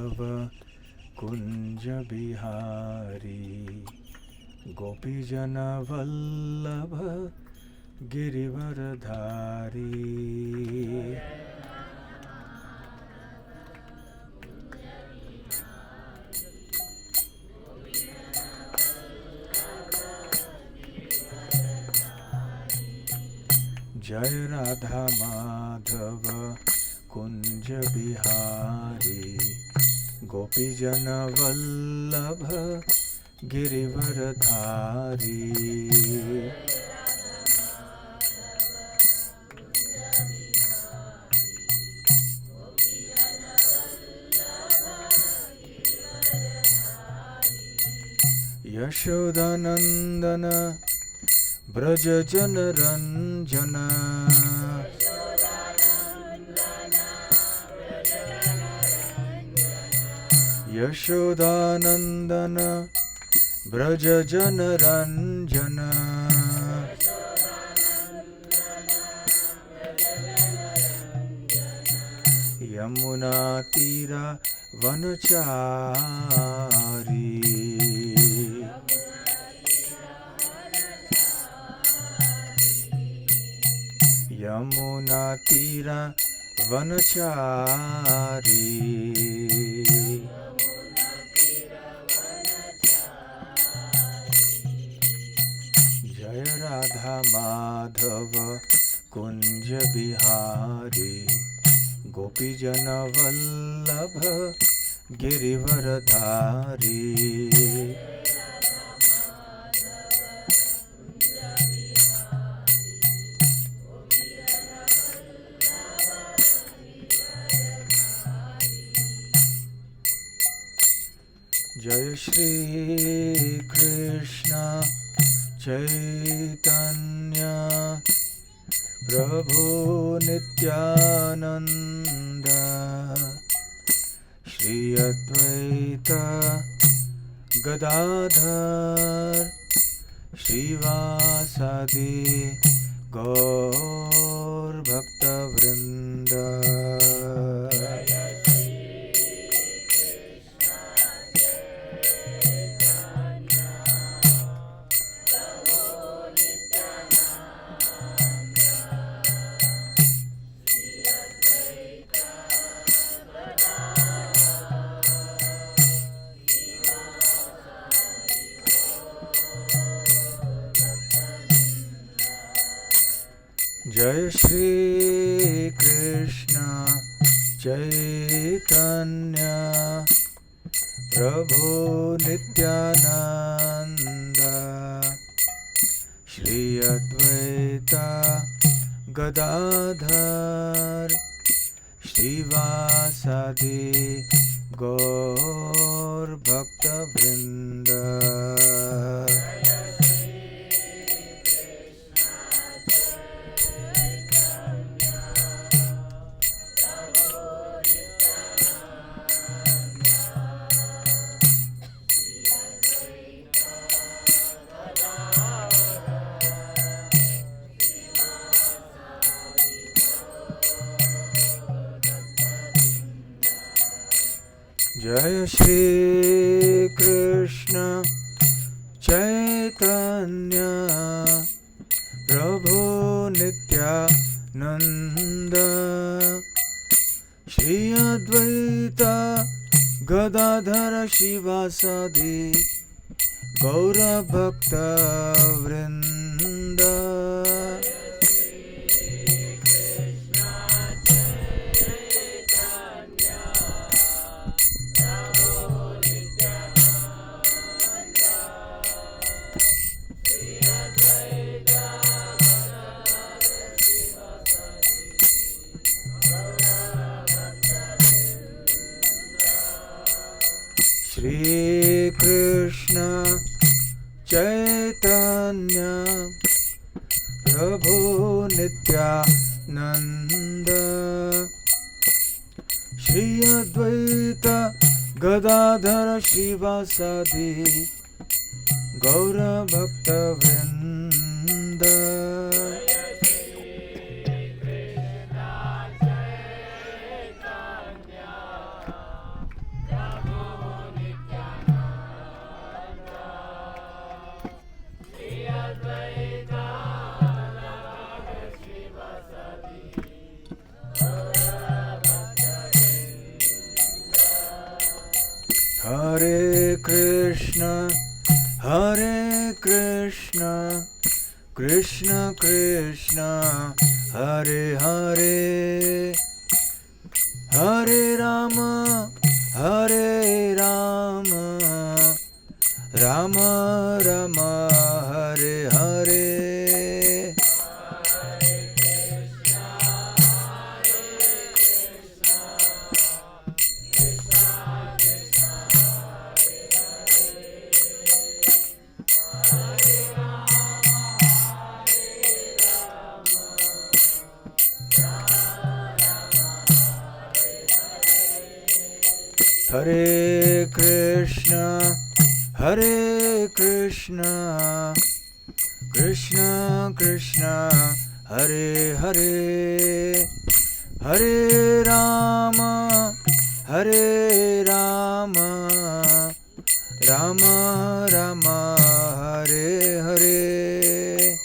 माधव कुंज बिहारी गोपीजन वल्लभ गिरिवरधारी। जय राधा माधव कुंज बिहारी गोपीजन वल्लभ गिरिवरधारी। यशोदानंदन ब्रज जन रंजन यशोदानंदन ब्रज जन रंजन। यमुना तीरा वनचारी यमुना तीरा वनचारी। जय राधा माधव कुंज बिहारी गोपीजन वल्लभ गिरिवरधारी। जय श्री कृष्ण चैतन्य प्रभु नित्यानंद श्री अद्वैत गदाधर श्रीवासादि गौर भक्तवृंद। जय श्री कृष्ण चैतन्य प्रभु नित्यानंद श्री अद्वैत गदाधर श्रीवासादि गौर भक्तवृंद। जय श्री कृष्ण चैतन्य प्रभु नित्यानंद श्री अद्वैत गदाधर शिवासादि गौर भक्तवृंद। श्री कृष्ण चैतन्य प्रभु नित्यानंद श्री अद्वैत गदाधर शिवासादि गौर भक्तवृंद। Hare Krishna, Krishna Krishna, Hare Hare, Hare Rama, Rama Rama, Hare Hare. Hare Krishna, Krishna Krishna, Hare Hare, Hare Rama, Rama Rama, Hare Hare.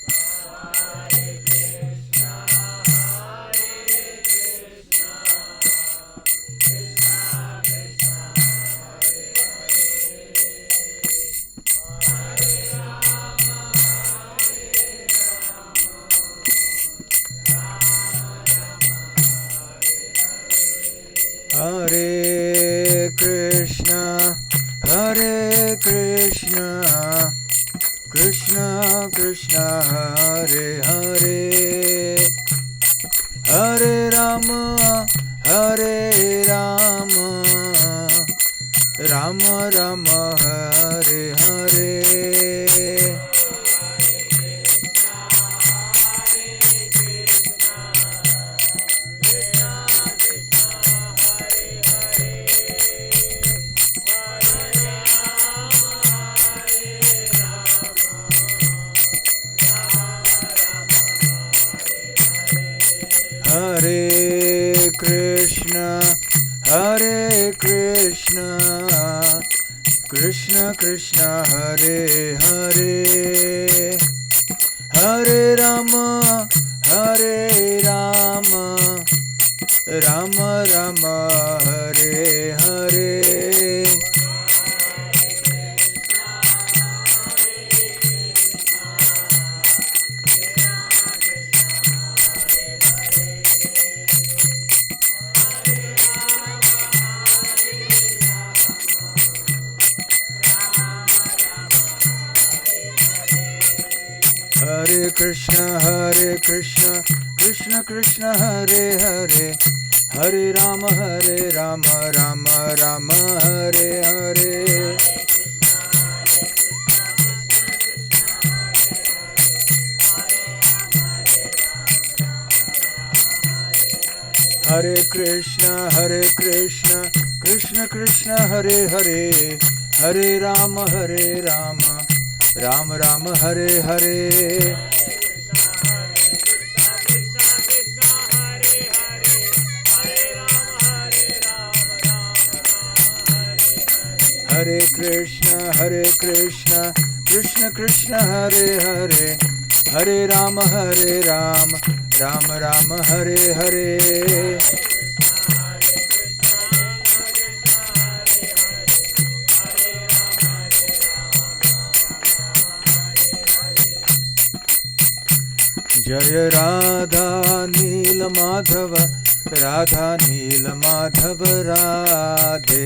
Hare Krishna, Krishna Krishna, Hare Hare, Hare Rama, Rama Rama, Hare Hare. Hare Krishna, Krishna Krishna, Hare Hare, Hare Rama, Rama Rama, Hare Hare. Hare Krishna, Krishna Krishna, Hare Hare, Hare Rama, Rama Rama, Hare Hare. Hare Krishna, Krishna Krishna, Hare Hare, Hare Rama, Rama Rama, Hare Hare. Hare Krishna, Krishna Krishna, Hare Hare, Hare Rama, Rama Rama, Hare Hare. Jaya Radha Nila Madhava, Radha Nila Madhava Radhe.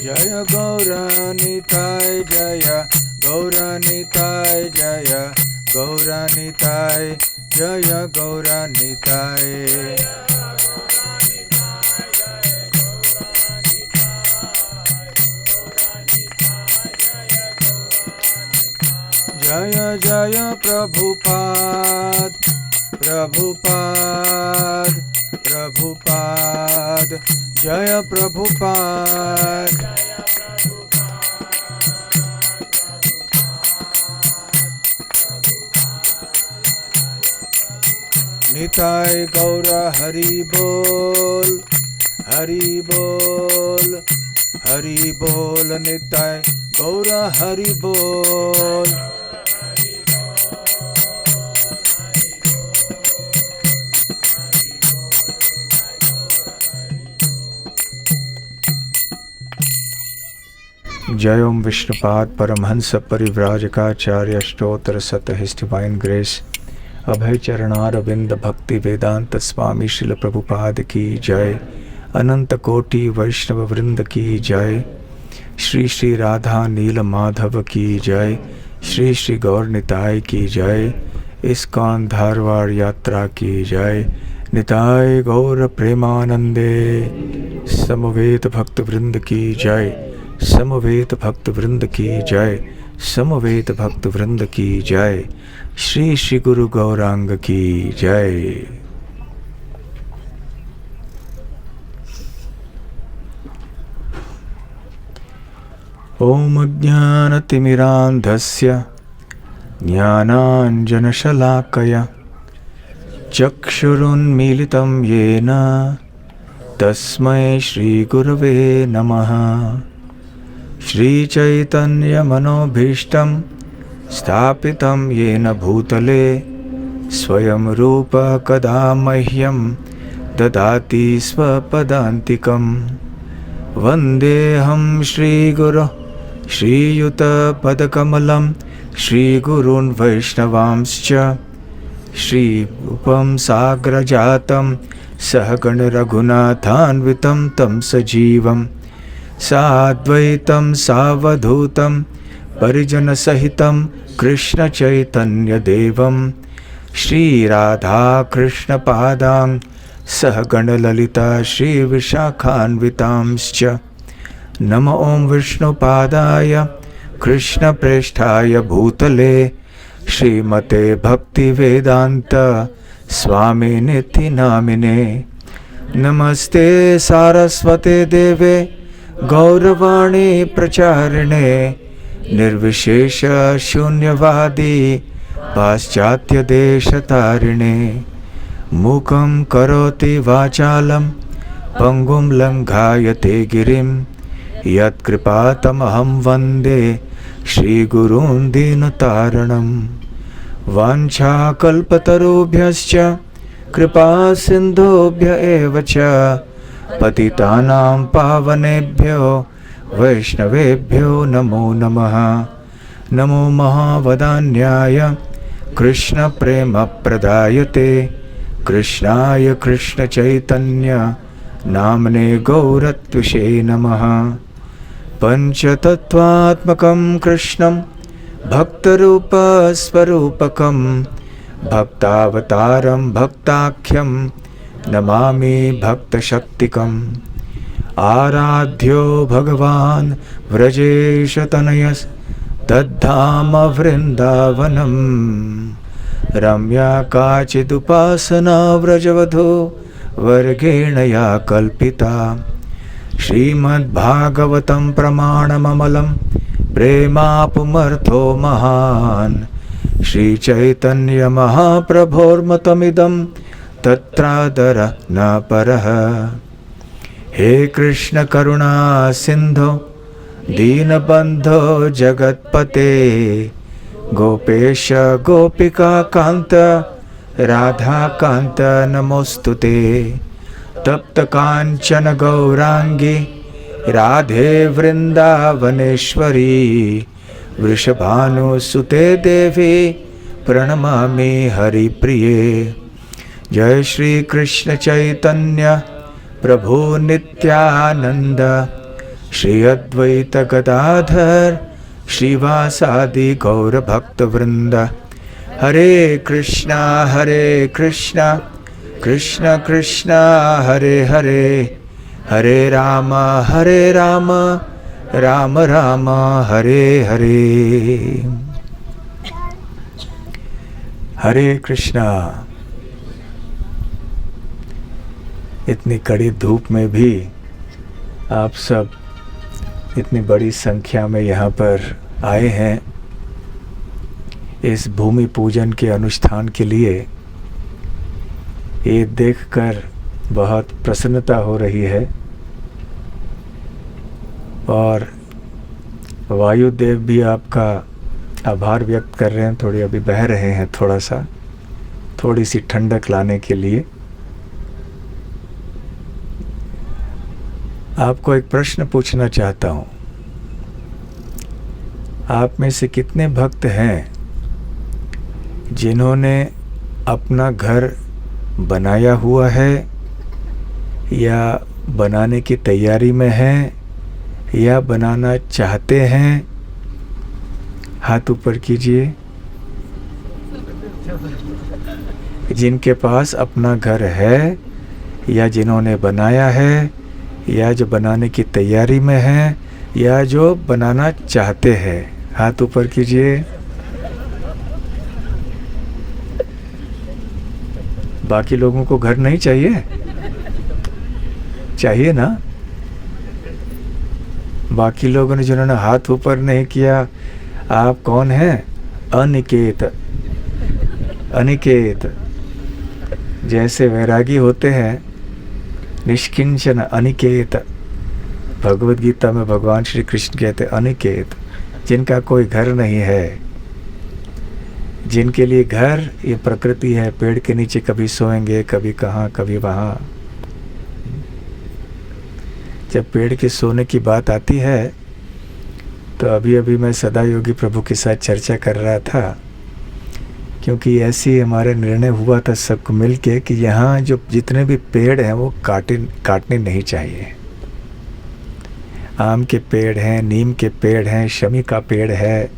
Jaya Gaura Nitai, Jaya Gaura Nitai, Jaya Gaura Nitai, Jaya Gaura Nitai. Jaya Jaya Prabhupada, Jaya Prabhupada. Nitai Gaura Hari Bol, Hari Bol, Hari Bol, Nitai Gaura Hari Bol. जय ओम विष्णुपाद परमहंस परिव्राजकाचार्य स्तोत्र सत his divine grace अभय चरणारविंद भक्ति वेदांत स्वामी श्रील प्रभुपाद की जय। अनंत कोटि वैष्णव वृंद की जय। श्री श्री राधा नील माधव की जय। श्री श्री गौर निताय की जय। इस्कॉन धारवाड़ यात्रा की जय। निताय गौर प्रेमानंदे। समवेत भक्त वृंद की जय। समवेत भक्त वृंद की जय। समवेत भक्त वृंद की जय। श्री श्री गुरु गौरांग की जय। ओम अज्ञानतिमिरान्धस्य ज्ञानाञ्जनशलाकया चक्षुरुन्मीलितं येन तस्मै श्रीगुरवे नमः। श्रीचैतन्यमनोभीष्टं स्थापितं येन भूतले स्वयं रूप कदा मह्यं ददाति स्वपदान्तिकं। वन्देऽहं श्रीगुरो श्रीयुतपदकमलं श्रीगुरून् वैष्णवांश्च श्रीरूपं साग्रजातं सहगण रघुनाथान्वितं तं सजीवं साद्वैतं सावधूतं परिजनसहितं कृष्णचैतन्यदेवं श्रीराधाकृष्णपादां सहगणललिता श्रीविशाखान्वितांश्च। नमो ओं विष्णुपादाय कृष्णप्रेष्ठाय भूतले श्रीमते भक्तिवेदांत स्वामिनिति नामिने। नमस्ते सारस्वते देवे गौरवाणी प्रचारिणे निर्विशेष शून्यवादी पाश्चात्यदेशतारिणे। मूकं करोति वाचालं पंगुं लंघायते गिरिं यत्कृपातमहं वन्दे श्रीगुरून् दीनतारणं। वाञ्छाकल्पतरुभ्यश्च कृपा सिन्धुभ्य एव च पतितानां पावनेभ्यो वैष्णवेभ्यो नमो नमः। नमो महावदान्याय कृष्णप्रेमप्रदायते कृष्णाय कृष्णचैतन्य नाम्ने गौरत्विषे नमः। पंचतत्वात्मकं कृष्णं भक्तरूपस्वरूपकं भक्तावतारं भक्ताख्यं नमामि भक्तशक्तिकम्। आराध्यो भगवान् व्रजेशतनयस् तद्धाम वृन्दावनं। रम्या काचिदुपासना व्रजवधू वर्गेण या कल्पिता। श्रीमद्भागवतं प्रमाणममलं प्रेमापुमर्थो महान्। श्रीचैतन्यमहाप्रभोर्मतमिदं तत्रादर न परः। हे कृष्ण करुणा सिन्धो दीनबन्धो जगत्पते गोपेश गोपिका कान्त राधा कान्त नमोस्तुते। तप्त कांचन गौरांगी राधे वृंदावनेश्वरी वृषभानुसुते देवी प्रणमामि हरिप्रिये। जय श्री कृष्ण चैतन्य प्रभु नित्यानंद श्री अद्वैत गदाधर श्रीवासादि गौर भक्त वृंद। हरे कृष्णा कृष्ण कृष्ण हरे हरे हरे राम राम राम हरे हरे। हरे कृष्णा। इतनी कड़ी धूप में भी आप सब इतनी बड़ी संख्या में यहाँ पर आए हैं इस भूमि पूजन के अनुष्ठान के लिए। ये देखकर बहुत प्रसन्नता हो रही है और वायुदेव भी आपका आभार व्यक्त कर रहे हैं। थोड़ी अभी बह रहे हैं थोड़ी सी ठंडक लाने के लिए। आपको एक प्रश्न पूछना चाहता हूँ। आप में से कितने भक्त हैं जिन्होंने अपना घर बनाया हुआ है या बनाने की तैयारी में हैं या बनाना चाहते हैं? हाथ ऊपर कीजिए। जिनके पास अपना घर है या जिन्होंने बनाया है या जो बनाने की तैयारी में है या जो बनाना चाहते हैं, हाथ ऊपर कीजिए। बाकी लोगों को घर नहीं चाहिए? चाहिए ना? बाकी लोगों ने जिन्होंने हाथ ऊपर नहीं किया, आप कौन हैं? अनिकेत। अनिकेत जैसे वैरागी होते हैं, निष्किंचन अनिकेत। भगवद गीता में भगवान श्री कृष्ण कहते अनिकेत, जिनका कोई घर नहीं है, जिनके लिए घर ये प्रकृति है। पेड़ के नीचे कभी सोएंगे, कभी कहाँ कभी वहाँ। जब पेड़ के सोने की बात आती है तो अभी मैं सदा योगी प्रभु के साथ चर्चा कर रहा था, क्योंकि ऐसी हमारा निर्णय हुआ था सबको मिल के कि यहाँ जो जितने भी पेड़ हैं वो काटने नहीं चाहिए। आम के पेड़ हैं, नीम के पेड़ हैं, शमी का पेड़ है,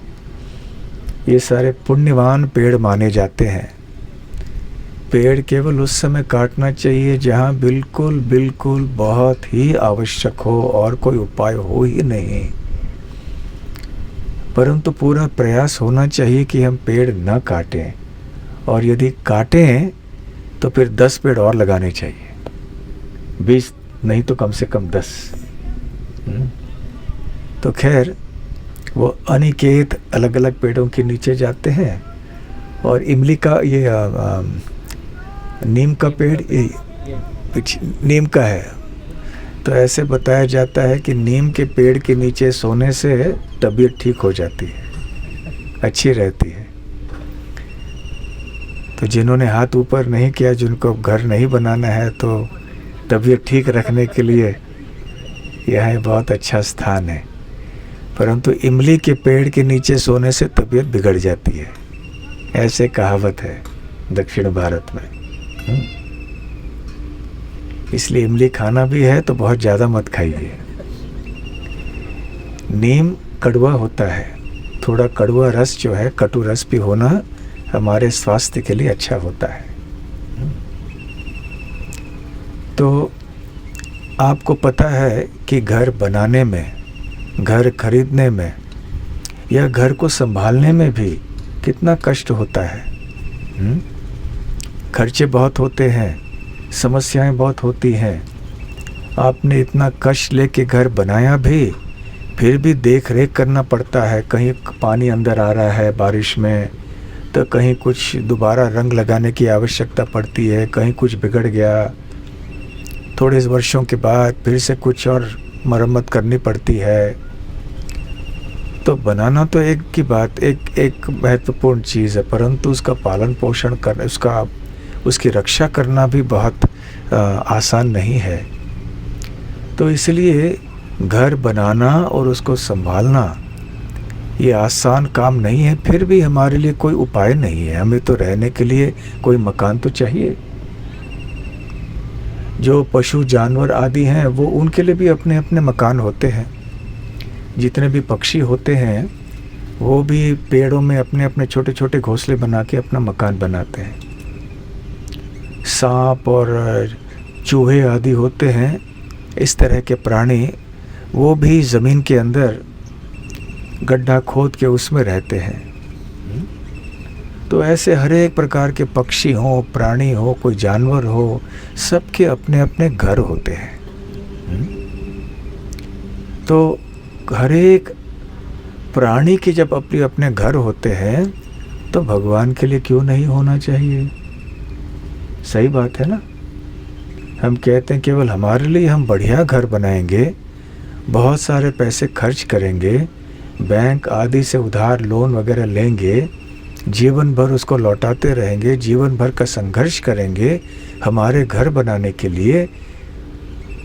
ये सारे पुण्यवान पेड़ माने जाते हैं। पेड़ केवल उस समय काटना चाहिए जहाँ बिल्कुल बिल्कुल बहुत ही आवश्यक हो और कोई उपाय हो ही नहीं। परंतु पूरा प्रयास होना चाहिए कि हम पेड़ न काटें, और यदि काटें तो फिर 10 पेड़ और लगाने चाहिए, 20 नहीं तो कम से कम 10। तो खैर वो अनिकेत अलग अलग पेड़ों के नीचे जाते हैं, और इमली का ये नीम का पेड़ नीम का है। तो ऐसे बताया जाता है कि नीम के पेड़ के नीचे सोने से तबीयत ठीक हो जाती है, अच्छी रहती है। तो जिन्होंने हाथ ऊपर नहीं किया, जिनको घर नहीं बनाना है, तो तबीयत ठीक रखने के लिए यह बहुत अच्छा स्थान है। परंतु इमली के पेड़ के नीचे सोने से तबीयत बिगड़ जाती है, ऐसे कहावत है दक्षिण भारत में। इसलिए इमली खाना भी है तो बहुत ज़्यादा मत खाइए। नीम कड़वा होता है, थोड़ा कड़वा रस जो है, कटु रस भी होना हमारे स्वास्थ्य के लिए अच्छा होता है। तो आपको पता है कि घर बनाने में, घर खरीदने में या घर को संभालने में भी कितना कष्ट होता है। खर्चे बहुत होते हैं, समस्याएं बहुत होती हैं। आपने इतना कष्ट लेके घर बनाया भी, फिर भी देख रेख करना पड़ता है। कहीं पानी अंदर आ रहा है बारिश में, तो कहीं कुछ दोबारा रंग लगाने की आवश्यकता पड़ती है, कहीं कुछ बिगड़ गया, थोड़े वर्षों के बाद फिर से कुछ और मरम्मत करनी पड़ती है। तो बनाना तो एक की बात, एक महत्वपूर्ण चीज़ है, परंतु उसका पालन पोषण करना, उसकी रक्षा करना भी बहुत आसान नहीं है। तो इसलिए घर बनाना और उसको संभालना ये आसान काम नहीं है। फिर भी हमारे लिए कोई उपाय नहीं है। हमें तो रहने के लिए कोई मकान तो चाहिए। जो पशु जानवर आदि हैं वो, उनके लिए भी अपने अपने मकान होते हैं। जितने भी पक्षी होते हैं वो भी पेड़ों में अपने अपने छोटे छोटे घोंसले बना के अपना मकान बनाते हैं। सांप और चूहे आदि होते हैं, इस तरह के प्राणी, वो भी ज़मीन के अंदर गड्ढा खोद के उसमें रहते हैं। तो ऐसे हर एक प्रकार के पक्षी हो, प्राणी हो, कोई जानवर हो, सबके अपने अपने घर होते हैं। तो हर एक प्राणी के जब अपने अपने घर होते हैं तो भगवान के लिए क्यों नहीं होना चाहिए? सही बात है ना। हम कहते हैं केवल हमारे लिए हम बढ़िया घर बनाएंगे, बहुत सारे पैसे खर्च करेंगे, बैंक आदि से उधार लोन वगैरह लेंगे, जीवन भर उसको लौटाते रहेंगे, जीवन भर का संघर्ष करेंगे हमारे घर बनाने के लिए,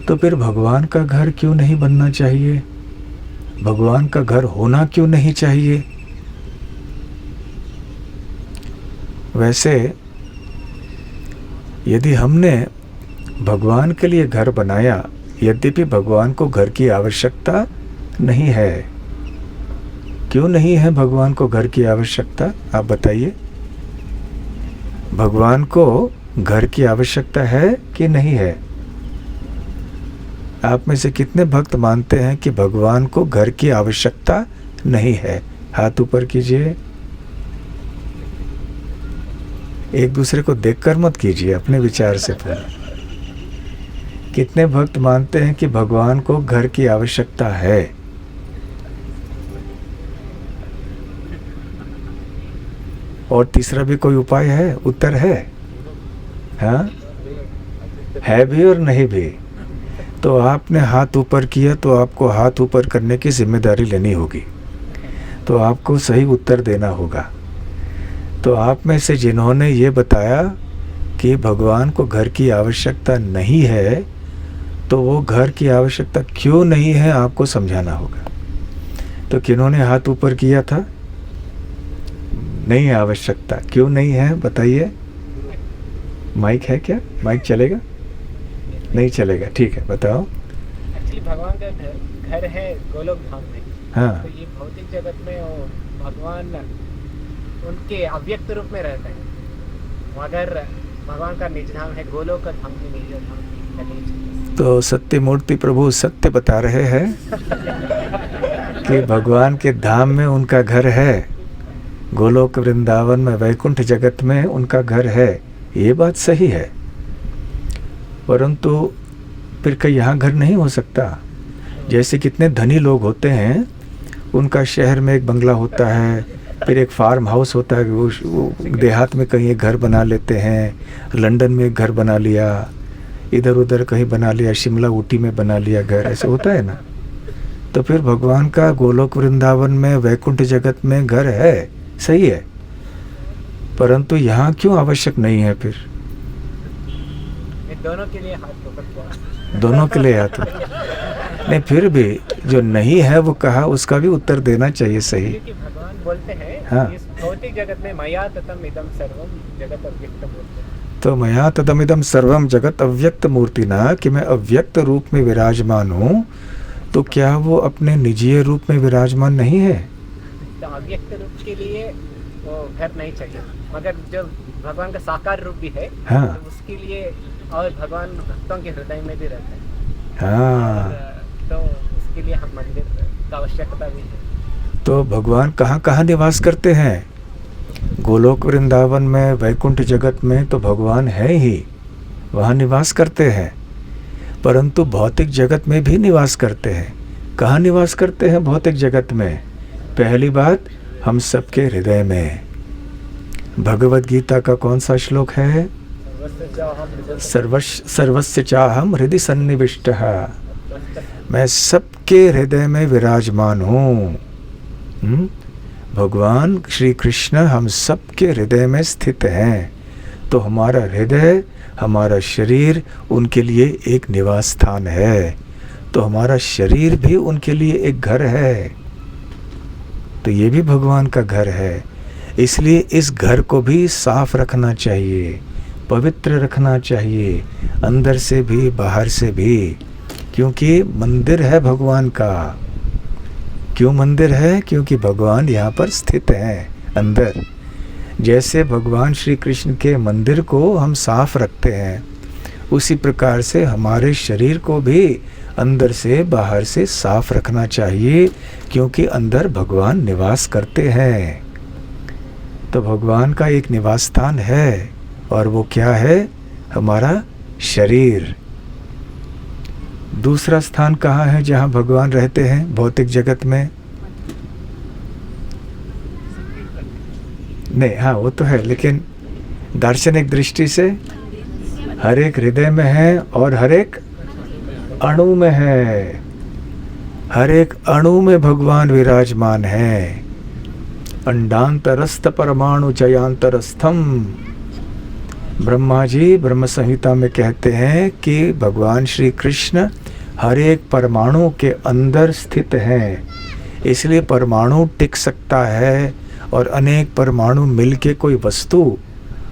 तो फिर भगवान का घर क्यों नहीं बनना चाहिए? भगवान का घर होना क्यों नहीं चाहिए? वैसे यदि हमने भगवान के लिए घर बनाया, यद्यपि भगवान को घर की आवश्यकता नहीं है। क्यों नहीं है भगवान को घर की आवश्यकता? आप बताइए। भगवान को घर की आवश्यकता है कि नहीं है? आप में से कितने भक्त मानते हैं कि भगवान को घर की आवश्यकता नहीं है? हाथ ऊपर कीजिए। एक दूसरे को देखकर मत कीजिए, अपने विचार से पूरा। कितने भक्त मानते हैं कि भगवान को घर की आवश्यकता है? और तीसरा भी कोई उपाय है? उत्तर है? हाँ, है भी और नहीं भी। तो आपने हाथ ऊपर किया तो आपको हाथ ऊपर करने की जिम्मेदारी लेनी होगी, तो आपको सही उत्तर देना होगा। तो आप में से जिन्होंने ये बताया कि भगवान को घर की आवश्यकता नहीं है, तो वो घर की आवश्यकता क्यों नहीं है आपको समझाना होगा। तो किन्होंने हाथ ऊपर किया था? नहीं आवश्यकता। क्यों नहीं है बताइए? माइक है क्या? माइक चलेगा? नहीं चलेगा, ठीक है, बताओ। एक्चुअली भगवान का घर है गोलोक धाम में। हाँ, तो ये भौतिक जगत में वो भगवान उनके अव्यक्त रूप में रहते हैं, मगर भगवान का निज धाम है गोलोक का धाम की निज धाम का निज। तो सत्य मूर्ति प्रभु सत्य बता रहे हैं कि भगवान के धाम में उनका घर है, गोलोक वृंदावन में वैकुंठ जगत में उनका घर है। ये बात सही है, परंतु फिर कहीं यहाँ घर नहीं हो सकता। जैसे कितने धनी लोग होते हैं, उनका शहर में एक बंगला होता है, फिर एक फार्म हाउस होता है, वो देहात में कहीं एक घर बना लेते हैं, लंदन में एक घर बना लिया, इधर उधर कहीं बना लिया, शिमला ऊटी में बना लिया घर, ऐसे होता है ना। तो फिर भगवान का गोलोक वृंदावन में वैकुंठ जगत में घर है, सही है, परंतु यहाँ क्यों आवश्यक नहीं है? फिर दोनों के लिए हाथ पकड़ किया। दोनों के लिए हाथ नहीं, फिर भी जो नहीं है वो कहा, उसका भी उत्तर देना चाहिए सही। क्योंकि भगवान बोलते हैं, हाँ। इस भौतिक जगत में मया ततम इदम सर्वम जगत अव्यक्त मूर्ति। तो मया तदमिदम सर्वम जगत अव्यक्त मूर्ति ना, कि मैं अव्यक्त रूप में विराजमान हूँ, तो क्या वो अपने निजीय रूप में विराजमान नहीं है? तो अव्यक्त रूप के लिए वो घर नहीं चाहिए, मगर जो भगवान का साकार रूप भी है, हाँ। तो उसके लिए, और भगवान भक्तों के हृदय में भी रहते हैं। हाँ, तो उसके लिए हम मंदिर का आवश्यकता भी है। तो भगवान कहाँ कहाँ निवास करते हैं? गोलोक वृंदावन में, वैकुंठ जगत में तो भगवान है ही, वहाँ निवास करते हैं, परंतु भौतिक जगत में भी निवास करते हैं। कहाँ निवास करते हैं भौतिक जगत में? पहली बात, हम सबके हृदय में। भगवद गीता का कौन सा श्लोक है? सर्वस्य चाहम हृदय सन्निविष्टः। मैं सबके हृदय में विराजमान हूँ। भगवान श्री कृष्ण हम सबके हृदय में स्थित हैं, तो हमारा हृदय, हमारा शरीर उनके लिए एक निवास स्थान है, तो हमारा शरीर भी उनके लिए एक घर है, तो ये भी भगवान का घर है। इसलिए इस घर को भी साफ रखना चाहिए, पवित्र रखना चाहिए, अंदर से भी बाहर से भी, क्योंकि मंदिर है भगवान का। क्यों मंदिर है? क्योंकि भगवान यहाँ पर स्थित हैं अंदर। जैसे भगवान श्री कृष्ण के मंदिर को हम साफ रखते हैं, उसी प्रकार से हमारे शरीर को भी अंदर से बाहर से साफ रखना चाहिए, क्योंकि अंदर भगवान निवास करते हैं। तो भगवान का एक निवास स्थान है, और वो क्या है? हमारा शरीर। दूसरा स्थान कहाँ है जहाँ भगवान रहते हैं भौतिक जगत में? नहीं, हाँ वो तो है, लेकिन दार्शनिक दृष्टि से हर एक हृदय में है और हर एक अणु में है। हर एक अणु में भगवान विराजमान है। अंडांतरस्थ परमाणु जयांतरस्थम। ब्रह्मा जी ब्रह्म संहिता में कहते हैं कि भगवान श्री कृष्ण हर एक परमाणु के अंदर स्थित हैं, इसलिए परमाणु टिक सकता है और अनेक परमाणु मिलके कोई वस्तु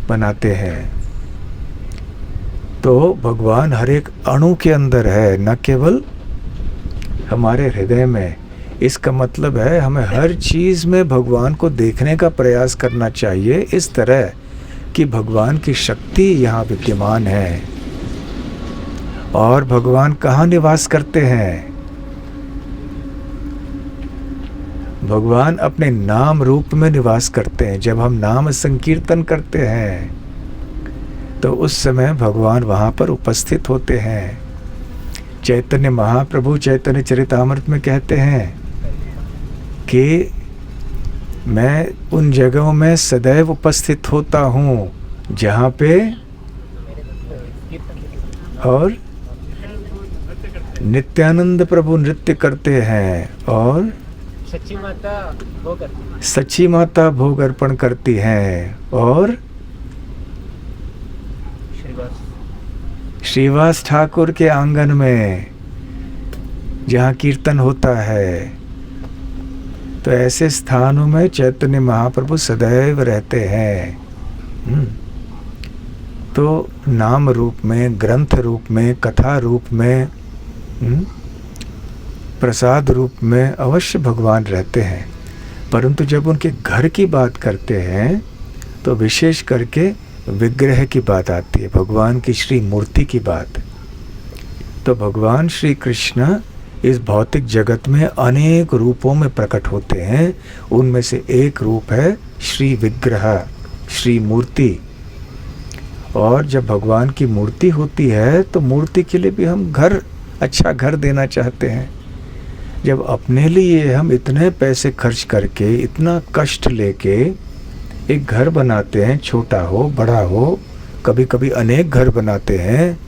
बनाते हैं। तो भगवान हर एक अणु के अंदर है, न केवल हमारे हृदय में। इसका मतलब है हमें हर चीज़ में भगवान को देखने का प्रयास करना चाहिए, इस तरह कि भगवान की शक्ति यहाँ विद्यमान है। और भगवान कहाँ निवास करते हैं? भगवान अपने नाम रूप में निवास करते हैं। जब हम नाम संकीर्तन करते हैं तो उस समय भगवान वहाँ पर उपस्थित होते हैं। चैतन्य महाप्रभु चैतन्य चरितामृत में कहते हैं कि मैं उन जगहों में सदैव उपस्थित होता हूँ जहाँ पे और नित्यानंद प्रभु नृत्य करते हैं और सच्ची माता भोग अर्पण करती हैं और श्रीवास ठाकुर के आंगन में जहाँ कीर्तन होता है, तो ऐसे स्थानों में चैतन्य महाप्रभु सदैव रहते हैं। तो नाम रूप में, ग्रंथ रूप में, कथा रूप में, प्रसाद रूप में अवश्य भगवान रहते हैं। परंतु जब उनके घर की बात करते हैं तो विशेष करके विग्रह की बात आती है, भगवान की श्री मूर्ति की बात। तो भगवान श्री कृष्ण इस भौतिक जगत में अनेक रूपों में प्रकट होते हैं। उनमें से एक रूप है श्री विग्रह, श्री मूर्ति। और जब भगवान की मूर्ति होती है तो मूर्ति के लिए भी हम घर, अच्छा घर देना चाहते हैं। जब अपने लिए हम इतने पैसे खर्च करके, इतना कष्ट लेके एक घर बनाते हैं, छोटा हो बड़ा हो, कभी कभी अनेक घर बनाते हैं,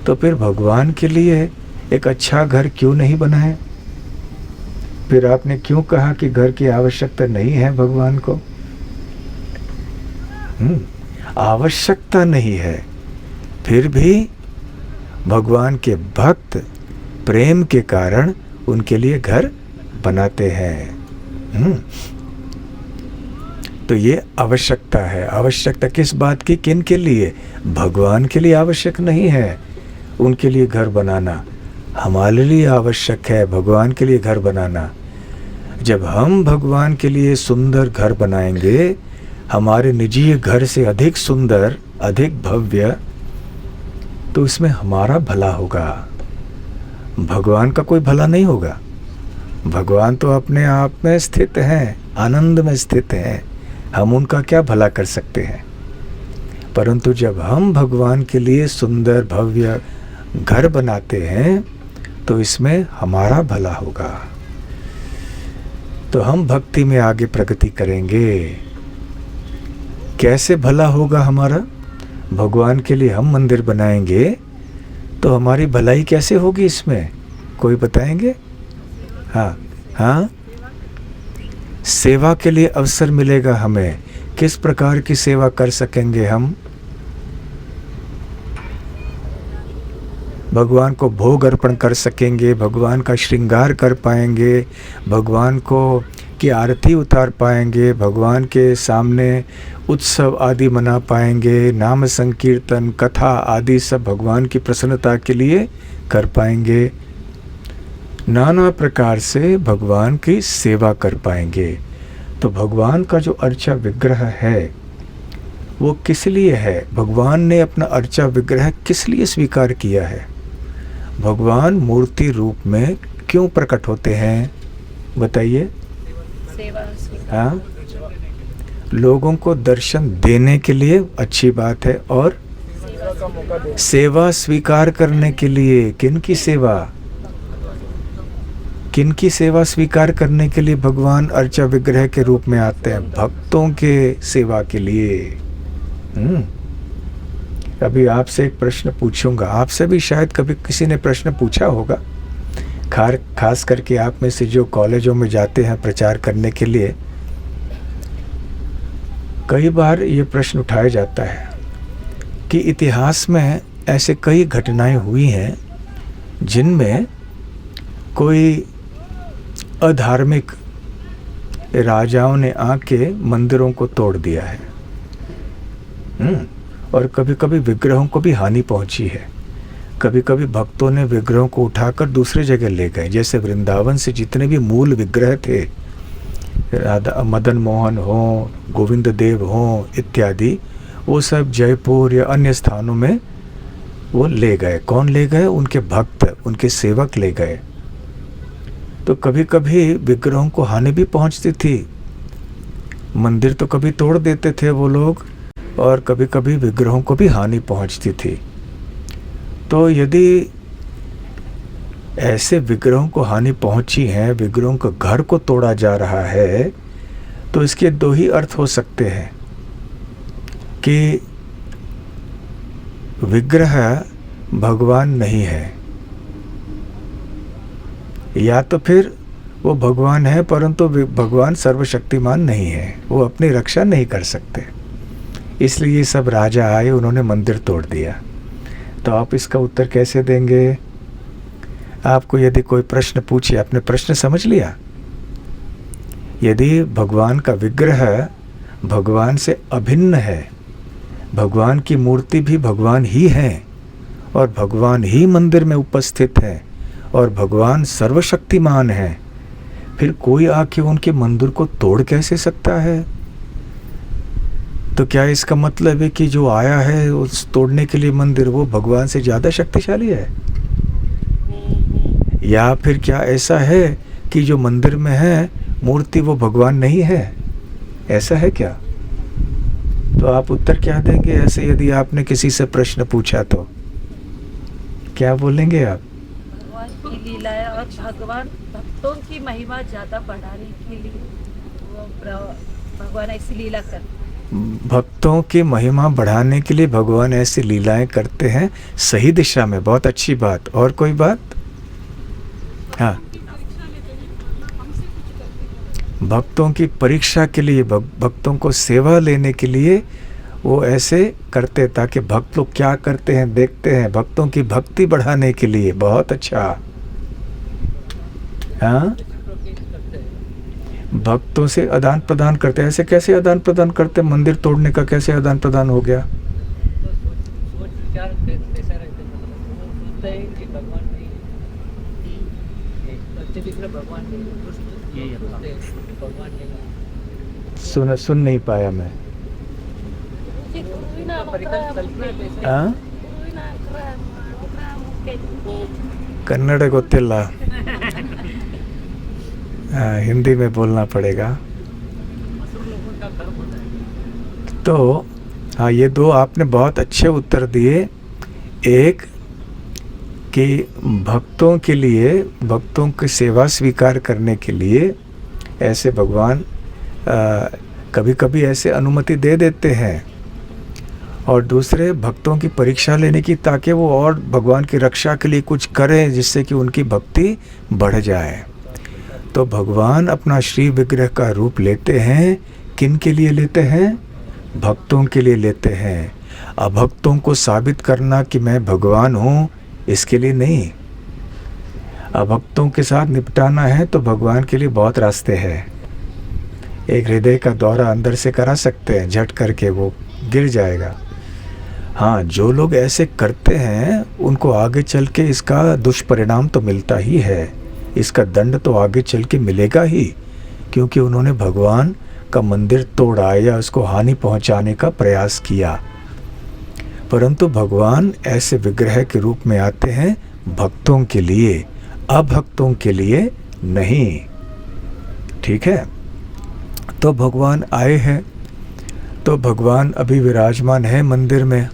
तो फिर भगवान के लिए एक अच्छा घर क्यों नहीं बनाए? फिर आपने क्यों कहा कि घर की आवश्यकता नहीं है भगवान को? आवश्यकता नहीं है, फिर भी भगवान के भक्त प्रेम के कारण उनके लिए घर बनाते हैं। तो ये आवश्यकता है। आवश्यकता किस बात की, किन के लिए? भगवान के लिए आवश्यक नहीं है उनके लिए घर बनाना, हमारे लिए आवश्यक है भगवान के लिए घर बनाना। जब हम भगवान के लिए सुंदर घर बनाएंगे, हमारे निजी घर से अधिक सुंदर, अधिक भव्य, तो इसमें हमारा भला होगा, भगवान का कोई भला नहीं होगा। भगवान तो अपने आप में स्थित हैं, आनंद में स्थित हैं, हम उनका क्या भला कर सकते हैं? परंतु जब हम भगवान के लिए सुंदर भव्य घर बनाते हैं तो इसमें हमारा भला होगा, तो हम भक्ति में आगे प्रगति करेंगे। कैसे भला होगा हमारा? भगवान के लिए हम मंदिर बनाएंगे तो हमारी भलाई कैसे होगी इसमें? कोई बताएंगे? हाँ, सेवा के लिए अवसर मिलेगा हमें। किस प्रकार की सेवा कर सकेंगे हम? भगवान को भोग अर्पण कर सकेंगे, भगवान का श्रृंगार कर पाएंगे, भगवान को की आरती उतार पाएंगे, भगवान के सामने उत्सव आदि मना पाएंगे, नाम संकीर्तन, कथा आदि सब भगवान की प्रसन्नता के लिए कर पाएंगे। नाना प्रकार से भगवान की सेवा कर पाएंगे। तो भगवान का जो अर्चा विग्रह है वो किस लिए है? भगवान ने अपना अर्चा विग्रह किस लिए स्वीकार किया है? भगवान मूर्ति रूप में क्यों प्रकट होते हैं बताइए? हाँ, लोगों को दर्शन देने के लिए, अच्छी बात है, और सेवा स्वीकार करने के लिए। किन की सेवा? किन की सेवा स्वीकार करने के लिए भगवान अर्चा विग्रह के रूप में आते हैं? भक्तों के सेवा के लिए। अभी आपसे एक प्रश्न पूछूंगा, आपसे भी शायद कभी किसी ने प्रश्न पूछा होगा, खास करके आप में से जो कॉलेजों में जाते हैं प्रचार करने के लिए, कई बार ये प्रश्न उठाया जाता है कि इतिहास में ऐसे कई घटनाएं हुई हैं जिनमें कोई अधार्मिक राजाओं ने आके मंदिरों को तोड़ दिया है। और कभी कभी विग्रहों को भी हानि पहुंची है। कभी कभी भक्तों ने विग्रहों को उठाकर दूसरी जगह ले गए। जैसे वृंदावन से जितने भी मूल विग्रह थे, राधा मदन मोहन हो, गोविंद देव हो इत्यादि, वो सब जयपुर या अन्य स्थानों में वो ले गए। कौन ले गए? उनके भक्त, उनके सेवक ले गए। तो कभी कभी विग्रहों को हानि भी पहुंचती थी। मंदिर तो कभी तोड़ देते थे वो लोग, और कभी कभी विग्रहों को भी हानि पहुंचती थी। तो यदि ऐसे विग्रहों को हानि पहुंची है, विग्रहों के घर को तोड़ा जा रहा है, तो इसके दो ही अर्थ हो सकते हैं कि विग्रह भगवान नहीं है, या तो फिर वो भगवान है परंतु भगवान सर्वशक्तिमान नहीं है, वो अपनी रक्षा नहीं कर सकते। इसलिए ये सब राजा आए, उन्होंने मंदिर तोड़ दिया। तो आप इसका उत्तर कैसे देंगे? आपको यदि कोई प्रश्न पूछे, आपने प्रश्न समझ लिया? यदि भगवान का विग्रह भगवान से अभिन्न है, भगवान की मूर्ति भी भगवान ही है, और भगवान ही मंदिर में उपस्थित है, और भगवान सर्वशक्तिमान है, फिर कोई आके उनके मंदिर को तोड़ कैसे सकता है? तो क्या इसका मतलब है कि जो आया है उस तोड़ने के लिए मंदिर, वो भगवान से ज़्यादा शक्तिशाली है? या फिर क्या ऐसा है कि जो मंदिर में है मूर्ति वो भगवान नहीं है? ऐसा है क्या? तो आप उत्तर क्या देंगे ऐसे यदि आपने किसी से प्रश्न पूछा तो? क्या बोलेंगे आप? भगवान की लीला है, और भगवान भक्तों की महिमा ज़्यादा बढ़ाने के लिए वो भगवान ऐसी लीला करते। भक्तों की महिमा बढ़ाने के लिए भगवान ऐसी लीलाएं करते हैं, सही दिशा में। बहुत अच्छी बात। और कोई बात? हाँ, भक्तों की परीक्षा के लिए, भक्तों को सेवा लेने के लिए वो ऐसे करते, ताकि भक्त लोग क्या करते हैं देखते हैं, भक्तों की भक्ति बढ़ाने के लिए। बहुत अच्छा। हाँ, भक्तों से आदान प्रदान करते हैं। ऐसे कैसे आदान प्रदान करते हैं? मंदिर तोड़ने का कैसे आदान प्रदान हो गया? सुन नहीं पाया मैं। हाँ, कन्नड़ गोत्तिल्ला, हिंदी में बोलना पड़ेगा। तो हाँ, ये दो आपने बहुत अच्छे उत्तर दिए। एक कि भक्तों के लिए, भक्तों की सेवा स्वीकार करने के लिए ऐसे भगवान कभी कभी ऐसे अनुमति दे देते हैं, और दूसरे भक्तों की परीक्षा लेने की, ताकि वो और भगवान की रक्षा के लिए कुछ करें जिससे कि उनकी भक्ति बढ़ जाए। तो भगवान अपना श्री विग्रह का रूप लेते हैं। किन के लिए लेते हैं? भक्तों के लिए लेते हैं। अभक्तों को साबित करना कि मैं भगवान हूँ, इसके लिए नहीं। अभक्तों के साथ निपटाना है तो भगवान के लिए बहुत रास्ते हैं। एक हृदय का दौरा अंदर से करा सकते हैं, झट करके वो गिर जाएगा। हाँ, जो लोग ऐसे करते हैं उनको आगे चल के इसका दुष्परिणाम तो मिलता ही है, इसका दंड तो आगे चल के मिलेगा ही, क्योंकि उन्होंने भगवान का मंदिर तोड़ा या उसको हानि पहुंचाने का प्रयास किया। परंतु भगवान ऐसे विग्रह के रूप में आते हैं भक्तों के लिए, अभक्तों के लिए नहीं। ठीक है? तो भगवान आए हैं, तो भगवान अभी विराजमान है मंदिर में।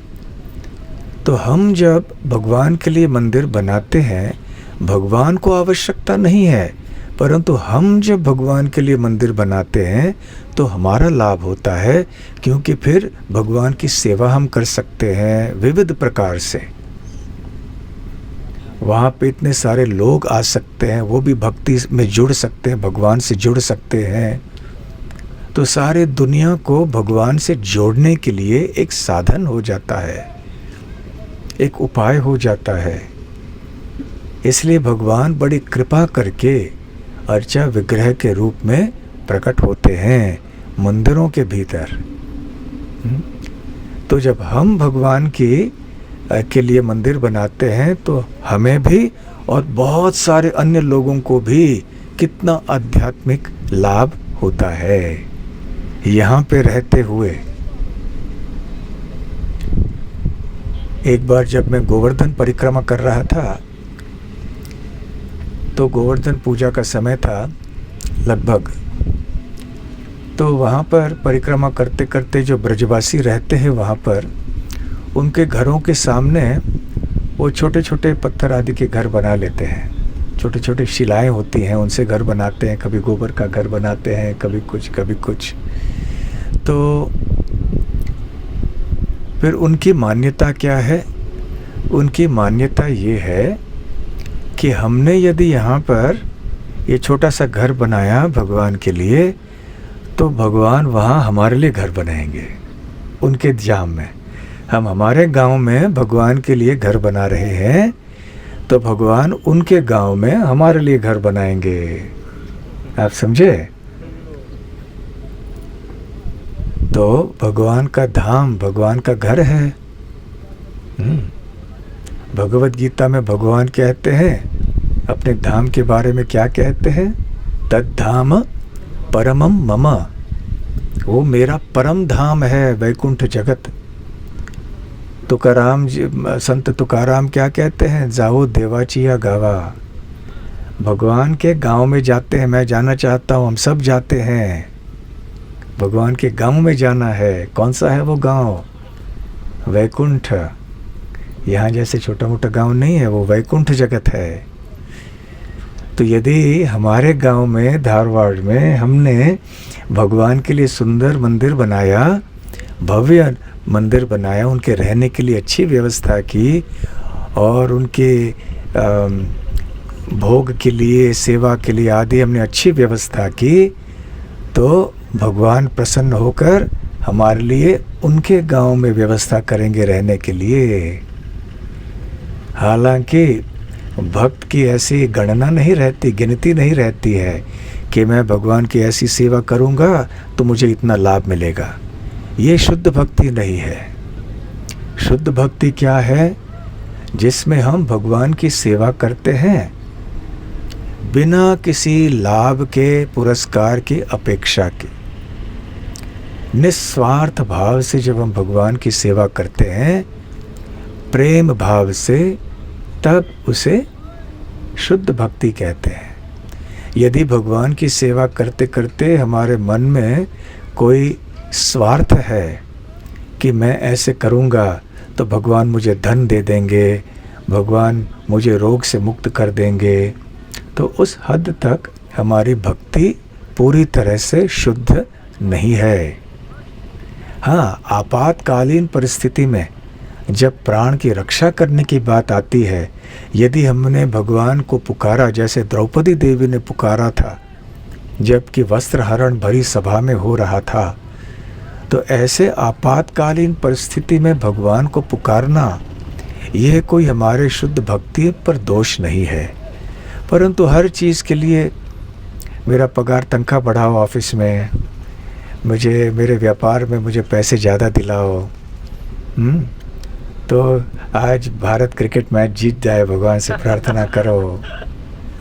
तो हम जब भगवान के लिए मंदिर बनाते हैं, भगवान को आवश्यकता नहीं है, परंतु हम जब भगवान के लिए मंदिर बनाते हैं तो हमारा लाभ होता है, क्योंकि फिर भगवान की सेवा हम कर सकते हैं विविध प्रकार से। वहाँ पे इतने सारे लोग आ सकते हैं, वो भी भक्ति में जुड़ सकते हैं, भगवान से जुड़ सकते हैं। तो सारे दुनिया को भगवान से जोड़ने के लिए एक साधन हो जाता है, एक उपाय हो जाता है। इसलिए भगवान बड़ी कृपा करके अर्चा विग्रह के रूप में प्रकट होते हैं मंदिरों के भीतर। तो जब हम भगवान के लिए मंदिर बनाते हैं तो हमें भी और बहुत सारे अन्य लोगों को भी कितना आध्यात्मिक लाभ होता है यहाँ पे रहते हुए। एक बार जब मैं गोवर्धन परिक्रमा कर रहा था तो गोवर्धन पूजा का समय था लगभग, तो वहाँ पर परिक्रमा करते करते जो ब्रजवासी रहते हैं वहाँ पर उनके घरों के सामने वो छोटे छोटे पत्थर आदि के घर बना लेते हैं, छोटे छोटे शिलाएं होती हैं उनसे घर बनाते हैं, कभी गोबर का घर बनाते हैं, कभी कुछ। तो फिर उनकी मान्यता क्या है? उनकी मान्यता ये है कि हमने यदि यहाँ पर ये छोटा सा घर बनाया भगवान के लिए तो भगवान वहाँ हमारे लिए घर बनाएंगे उनके धाम में। हम हमारे गांव में भगवान के लिए घर बना रहे हैं तो भगवान उनके गांव में हमारे लिए घर बनाएंगे। आप समझे? तो भगवान का धाम भगवान का घर है। भगवत गीता में भगवान कहते हैं अपने धाम के बारे में, क्या कहते हैं? तद्धाम परमम मम, वो मेरा परम धाम है वैकुंठ जगत। तुकाराम जी, संत तुकाराम क्या कहते हैं? जाओ देवाचिया गावा। भगवान के गांव में जाते हैं, मैं जाना चाहता हूँ, हम सब जाते हैं, भगवान के गांव में जाना है। कौन सा है वो गांव? वैकुंठ। यहाँ जैसे छोटा मोटा गांव नहीं है, वो वैकुंठ जगत है। तो यदि हमारे गांव में धारवाड़ में हमने भगवान के लिए सुंदर मंदिर बनाया, भव्य मंदिर बनाया, उनके रहने के लिए अच्छी व्यवस्था की और उनके भोग के लिए, सेवा के लिए आदि हमने अच्छी व्यवस्था की, तो भगवान प्रसन्न होकर हमारे लिए उनके गांव में व्यवस्था करेंगे रहने के लिए। हालांकि भक्त की ऐसी गणना नहीं रहती, गिनती नहीं रहती है कि मैं भगवान की ऐसी सेवा करूंगा तो मुझे इतना लाभ मिलेगा। ये शुद्ध भक्ति नहीं है। शुद्ध भक्ति क्या है? जिसमें हम भगवान की सेवा करते हैं बिना किसी लाभ के, पुरस्कार की अपेक्षा के, निस्वार्थ भाव से जब हम भगवान की सेवा करते हैं, प्रेम भाव से, तब उसे शुद्ध भक्ति कहते हैं। यदि भगवान की सेवा करते करते हमारे मन में कोई स्वार्थ है कि मैं ऐसे करूँगा तो भगवान मुझे धन दे देंगे, भगवान मुझे रोग से मुक्त कर देंगे, तो उस हद तक हमारी भक्ति पूरी तरह से शुद्ध नहीं है। हाँ, आपातकालीन परिस्थिति में जब प्राण की रक्षा करने की बात आती है, यदि हमने भगवान को पुकारा, जैसे द्रौपदी देवी ने पुकारा था जबकि वस्त्र हरण भरी सभा में हो रहा था, तो ऐसे आपातकालीन परिस्थिति में भगवान को पुकारना यह कोई हमारे शुद्ध भक्ति पर दोष नहीं है। परंतु हर चीज़ के लिए मेरा पगार तनख्वाह बढ़ाओ, ऑफिस में मुझे, मेरे व्यापार में मुझे पैसे ज़्यादा दिलाओ, तो आज भारत क्रिकेट मैच जीत जाए, भगवान से प्रार्थना करो।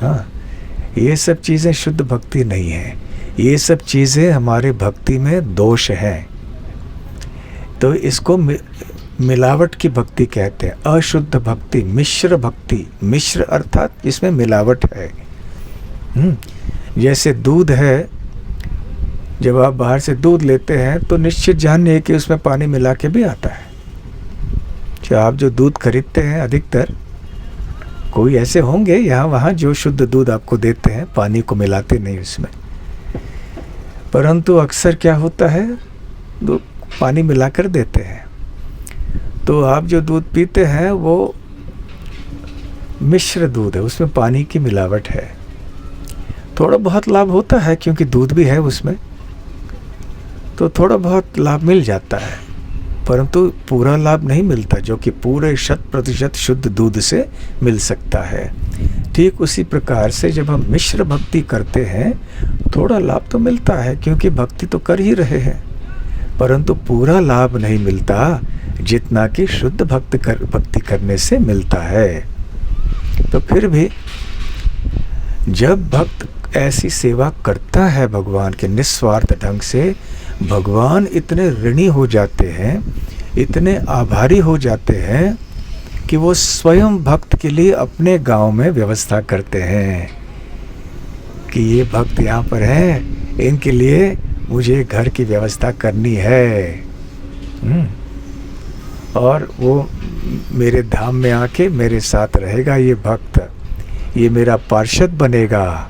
हाँ, ये सब चीज़ें शुद्ध भक्ति नहीं है। ये सब चीज़ें हमारे भक्ति में दोष हैं। तो इसको मिलावट की भक्ति कहते हैं, अशुद्ध भक्ति, मिश्र भक्ति। मिश्र अर्थात इसमें मिलावट है। जैसे दूध है, जब आप बाहर से दूध लेते हैं तो निश्चित जानिए कि उसमें पानी मिला के भी आता है। जो आप जो दूध खरीदते हैं, अधिकतर कोई ऐसे होंगे यहाँ वहाँ जो शुद्ध दूध आपको देते हैं, पानी को मिलाते नहीं उसमें, परंतु अक्सर क्या होता है, दूध पानी मिलाकर देते हैं। तो आप जो दूध पीते हैं वो मिश्र दूध है, उसमें पानी की मिलावट है। थोड़ा बहुत लाभ होता है क्योंकि दूध भी है उसमें, तो थोड़ा बहुत लाभ मिल जाता है, परंतु पूरा लाभ नहीं मिलता जो कि पूरे 100% शुद्ध दूध से मिल सकता है। ठीक उसी प्रकार से जब हम मिश्र भक्ति करते हैं थोड़ा लाभ तो मिलता है क्योंकि भक्ति तो कर ही रहे हैं, परंतु पूरा लाभ नहीं मिलता जितना कि शुद्ध भक्ति करने से मिलता है। तो फिर भी जब भक्त ऐसी सेवा करता है भगवान के निस्वार्थ ढंग से, भगवान इतने ऋणी हो जाते हैं, इतने आभारी हो जाते हैं कि वो स्वयं भक्त के लिए अपने गांव में व्यवस्था करते हैं कि ये भक्त यहाँ पर हैं, इनके लिए मुझे घर की व्यवस्था करनी है। और वो मेरे धाम में आके मेरे साथ रहेगा, ये भक्त, ये मेरा पार्षद बनेगा।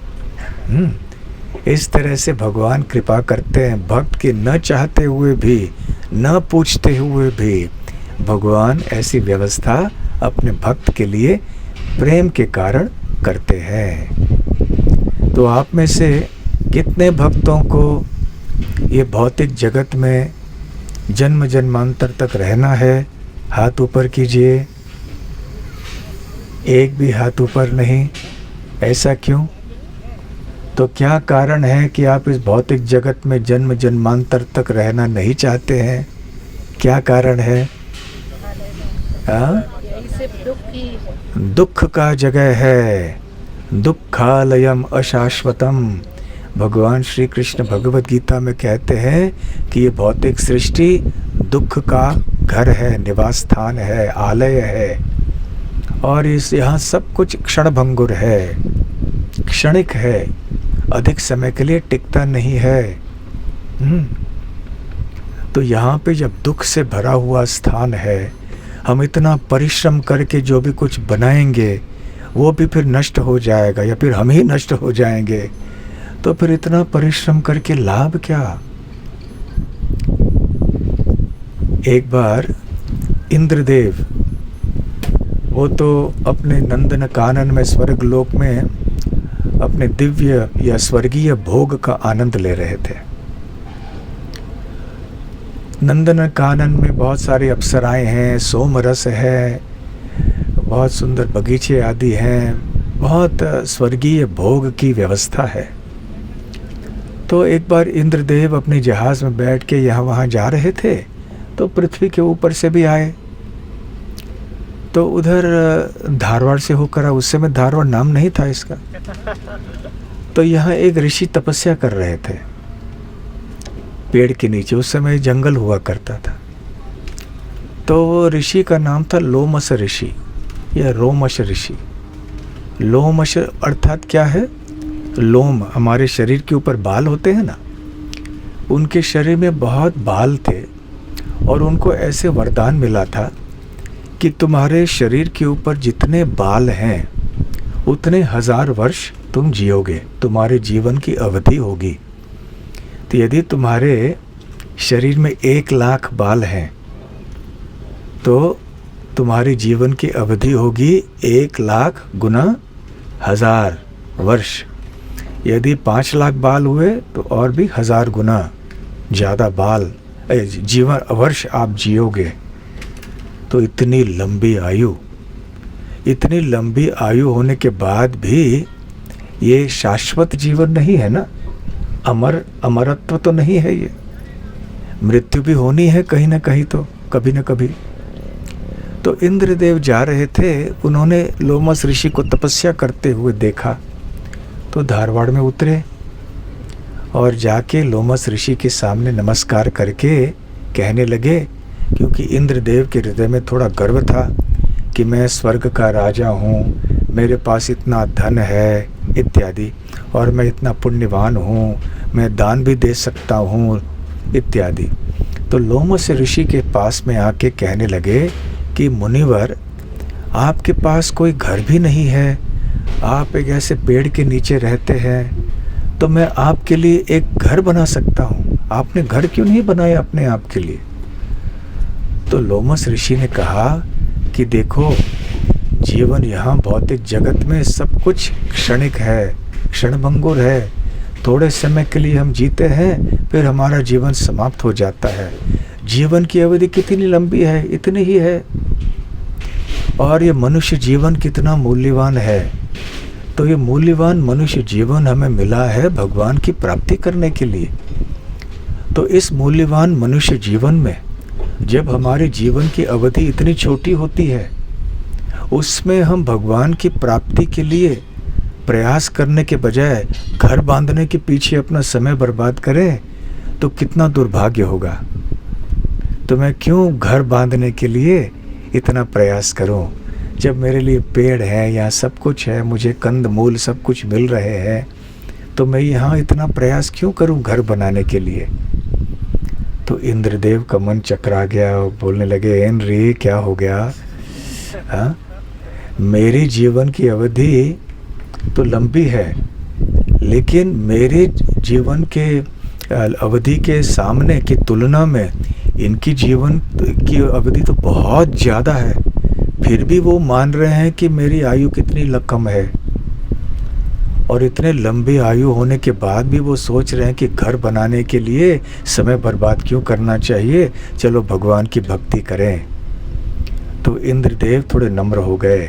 इस तरह से भगवान कृपा करते हैं। भक्त के न चाहते हुए भी, न पूछते हुए भी भगवान ऐसी व्यवस्था अपने भक्त के लिए प्रेम के कारण करते हैं। तो आप में से कितने भक्तों को ये भौतिक जगत में जन्म जन्मांतर तक रहना है? हाथ ऊपर कीजिए। एक भी हाथ ऊपर नहीं। ऐसा क्यों? तो क्या कारण है कि आप इस भौतिक जगत में जन्म जन्मांतर तक रहना नहीं चाहते हैं? क्या कारण है? दुख का जगह है, दुखालयम अशाश्वतम। भगवान श्री कृष्ण भगवत गीता में कहते हैं कि ये भौतिक सृष्टि दुख का घर है, निवास स्थान है, आलय है, और इस यहाँ सब कुछ क्षणभंगुर है, क्षणिक है, अधिक समय के लिए टिकता नहीं है। तो यहाँ पे जब दुख से भरा हुआ स्थान है, हम इतना परिश्रम करके जो भी कुछ बनाएंगे वो भी फिर नष्ट हो जाएगा या फिर हम ही नष्ट हो जाएंगे। तो फिर इतना परिश्रम करके लाभ क्या? एक बार इंद्रदेव, वो तो अपने नंदन कानन में स्वर्ग लोक में अपने दिव्य या स्वर्गीय भोग का आनंद ले रहे थे। नंदन कानन में बहुत सारी अप्सराएं हैं, सोमरस है, बहुत सुंदर बगीचे आदि हैं, बहुत स्वर्गीय भोग की व्यवस्था है। तो एक बार इंद्रदेव अपने जहाज़ में बैठ के यहाँ वहाँ जा रहे थे, तो पृथ्वी के ऊपर से भी आए। तो उधर धारवाड़ से होकर आए, उस समय धारवाड़ नाम नहीं था इसका। तो यहाँ एक ऋषि तपस्या कर रहे थे पेड़ के नीचे, उस समय जंगल हुआ करता था। तो वो ऋषि का नाम था लोमश ऋषि या रोमश ऋषि। लोमश अर्थात क्या है? लोम, हमारे शरीर के ऊपर बाल होते हैं ना, उनके शरीर में बहुत बाल थे और उनको ऐसे वरदान मिला था कि तुम्हारे शरीर के ऊपर जितने बाल हैं उतने 1000 वर्ष तुम जियोगे, तुम्हारे जीवन की अवधि होगी। तो यदि तुम्हारे शरीर में 1 लाख बाल हैं तो तुम्हारी जीवन की अवधि होगी 1 लाख गुना 1000 वर्ष। यदि 5 लाख बाल हुए तो और भी 1000 गुना ज़्यादा बाल जीवन वर्ष आप जियोगे। तो इतनी लंबी आयु होने के बाद भी ये शाश्वत जीवन नहीं है ना, अमरत्व तो नहीं है, ये मृत्यु भी होनी है कहीं ना कहीं, तो कभी ना कभी। तो इंद्रदेव जा रहे थे, उन्होंने लोमश ऋषि को तपस्या करते हुए देखा, तो धारवाड़ में उतरे और जाके लोमश ऋषि के सामने नमस्कार करके कहने लगे, क्योंकि इंद्रदेव के हृदय में थोड़ा गर्व था कि मैं स्वर्ग का राजा हूँ, मेरे पास इतना धन है इत्यादि, और मैं इतना पुण्यवान हूँ, मैं दान भी दे सकता हूँ इत्यादि। तो लोमश ऋषि के पास में आके कहने लगे कि मुनिवर, आपके पास कोई घर भी नहीं है, आप एक ऐसे पेड़ के नीचे रहते हैं, तो मैं आपके लिए एक घर बना सकता हूँ, आपने घर क्यों नहीं बनाया अपने आप के लिए? तो लोमश ऋषि ने कहा कि देखो, जीवन यहाँ भौतिक जगत में सब कुछ क्षणिक है, क्षणभंगुर है, थोड़े समय के लिए हम जीते हैं, फिर हमारा जीवन समाप्त हो जाता है। जीवन की अवधि कितनी लंबी है, इतनी ही है। और ये मनुष्य जीवन कितना मूल्यवान है। तो ये मूल्यवान मनुष्य जीवन हमें मिला है भगवान की प्राप्ति करने के लिए। तो इस मूल्यवान मनुष्य जीवन में जब हमारे जीवन की अवधि इतनी छोटी होती है, उसमें हम भगवान की प्राप्ति के लिए प्रयास करने के बजाय घर बांधने के पीछे अपना समय बर्बाद करें तो कितना दुर्भाग्य होगा। तो मैं क्यों घर बांधने के लिए इतना प्रयास करूं, जब मेरे लिए पेड़ है, यहाँ सब कुछ है, मुझे कंद मूल सब कुछ मिल रहे हैं, तो मैं यहाँ इतना प्रयास क्यों करूं घर बनाने के लिए। तो इंद्रदेव का मन चकरा गया और बोलने लगे, हेनरी क्या हो गया? हाँ, मेरी जीवन की अवधि तो लंबी है, लेकिन मेरे जीवन के अवधि के सामने की तुलना में इनकी जीवन की अवधि तो बहुत ज़्यादा है। फिर भी वो मान रहे हैं कि मेरी आयु कितनी कम है, और इतने लंबी आयु होने के बाद भी वो सोच रहे हैं कि घर बनाने के लिए समय बर्बाद क्यों करना चाहिए, चलो भगवान की भक्ति करें। तो इंद्रदेव थोड़े नम्र हो गए,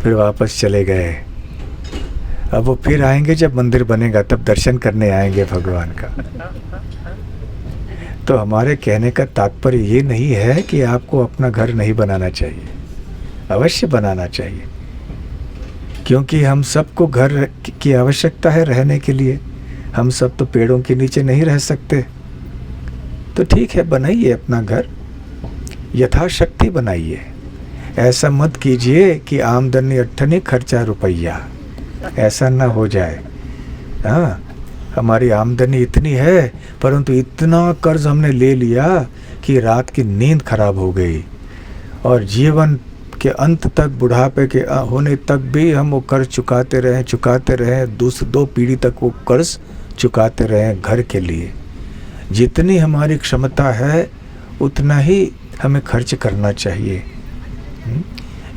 फिर वापस चले गए। अब वो फिर आएंगे जब मंदिर बनेगा, तब दर्शन करने आएंगे भगवान का। तो हमारे कहने का तात्पर्य ये नहीं है कि आपको अपना घर नहीं बनाना चाहिए, अवश्य बनाना चाहिए, क्योंकि हम सबको घर की आवश्यकता है रहने के लिए। हम सब तो पेड़ों के नीचे नहीं रह सकते। तो ठीक है, बनाइए अपना घर, यथाशक्ति बनाइए। ऐसा मत कीजिए कि आमदनी अट्ठनी खर्चा रुपया, ऐसा ना हो जाए। हाँ, हमारी आमदनी इतनी है परंतु इतना कर्ज हमने ले लिया कि रात की नींद खराब हो गई, और जीवन के अंत तक, बुढ़ापे के होने तक भी हम वो कर्ज चुकाते रहे, दो पीढ़ी तक वो कर्ज चुकाते रहे घर के लिए। जितनी हमारी क्षमता है उतना ही हमें खर्च करना चाहिए।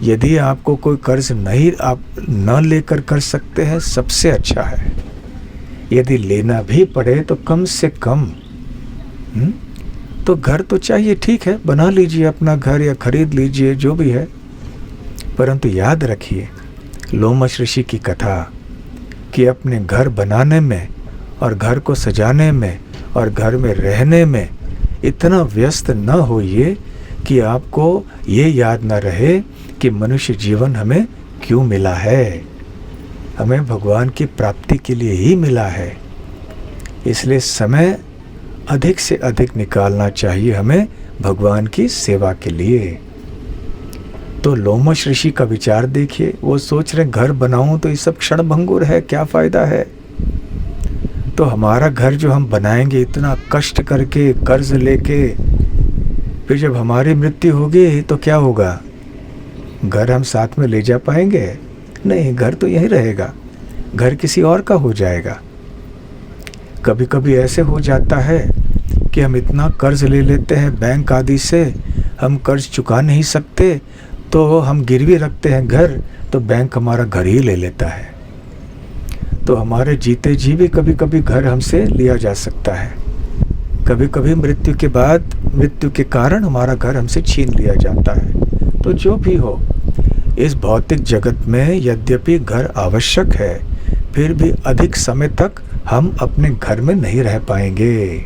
यदि आपको कोई कर्ज नहीं, आप न लेकर कर सकते हैं, सबसे अच्छा है। यदि लेना भी पड़े तो कम से कम तो घर तो चाहिए, ठीक है, बना लीजिए अपना घर या खरीद लीजिए, जो भी है। परंतु याद रखिए लोमश ऋषि की कथा कि अपने घर बनाने में और घर को सजाने में और घर में रहने में इतना व्यस्त न होइए कि आपको ये याद न रहे कि मनुष्य जीवन हमें क्यों मिला है। हमें भगवान की प्राप्ति के लिए ही मिला है। इसलिए समय अधिक से अधिक निकालना चाहिए हमें भगवान की सेवा के लिए। तो लोमश ऋषि का विचार देखिए, वो सोच रहे घर बनाऊं तो ये सब क्षणभंगुर है, क्या फ़ायदा है। तो हमारा घर जो हम बनाएंगे इतना कष्ट करके, कर्ज लेके, फिर जब हमारी मृत्यु होगी तो क्या होगा? घर हम साथ में ले जा पाएंगे? नहीं, घर तो यहीं रहेगा, घर किसी और का हो जाएगा। कभी कभी ऐसे हो जाता है कि हम इतना कर्ज ले लेते हैं बैंक आदि से, हम कर्ज चुका नहीं सकते, तो हम गिरवी रखते हैं घर, तो बैंक हमारा घर ही ले लेता है। तो हमारे जीते जी भी कभी कभी घर हमसे लिया जा सकता है। कभी कभी मृत्यु के बाद, मृत्यु के कारण हमारा घर हमसे छीन लिया जाता है। तो जो भी हो, इस भौतिक जगत में यद्यपि घर आवश्यक है, फिर भी अधिक समय तक हम अपने घर में नहीं रह पाएंगे।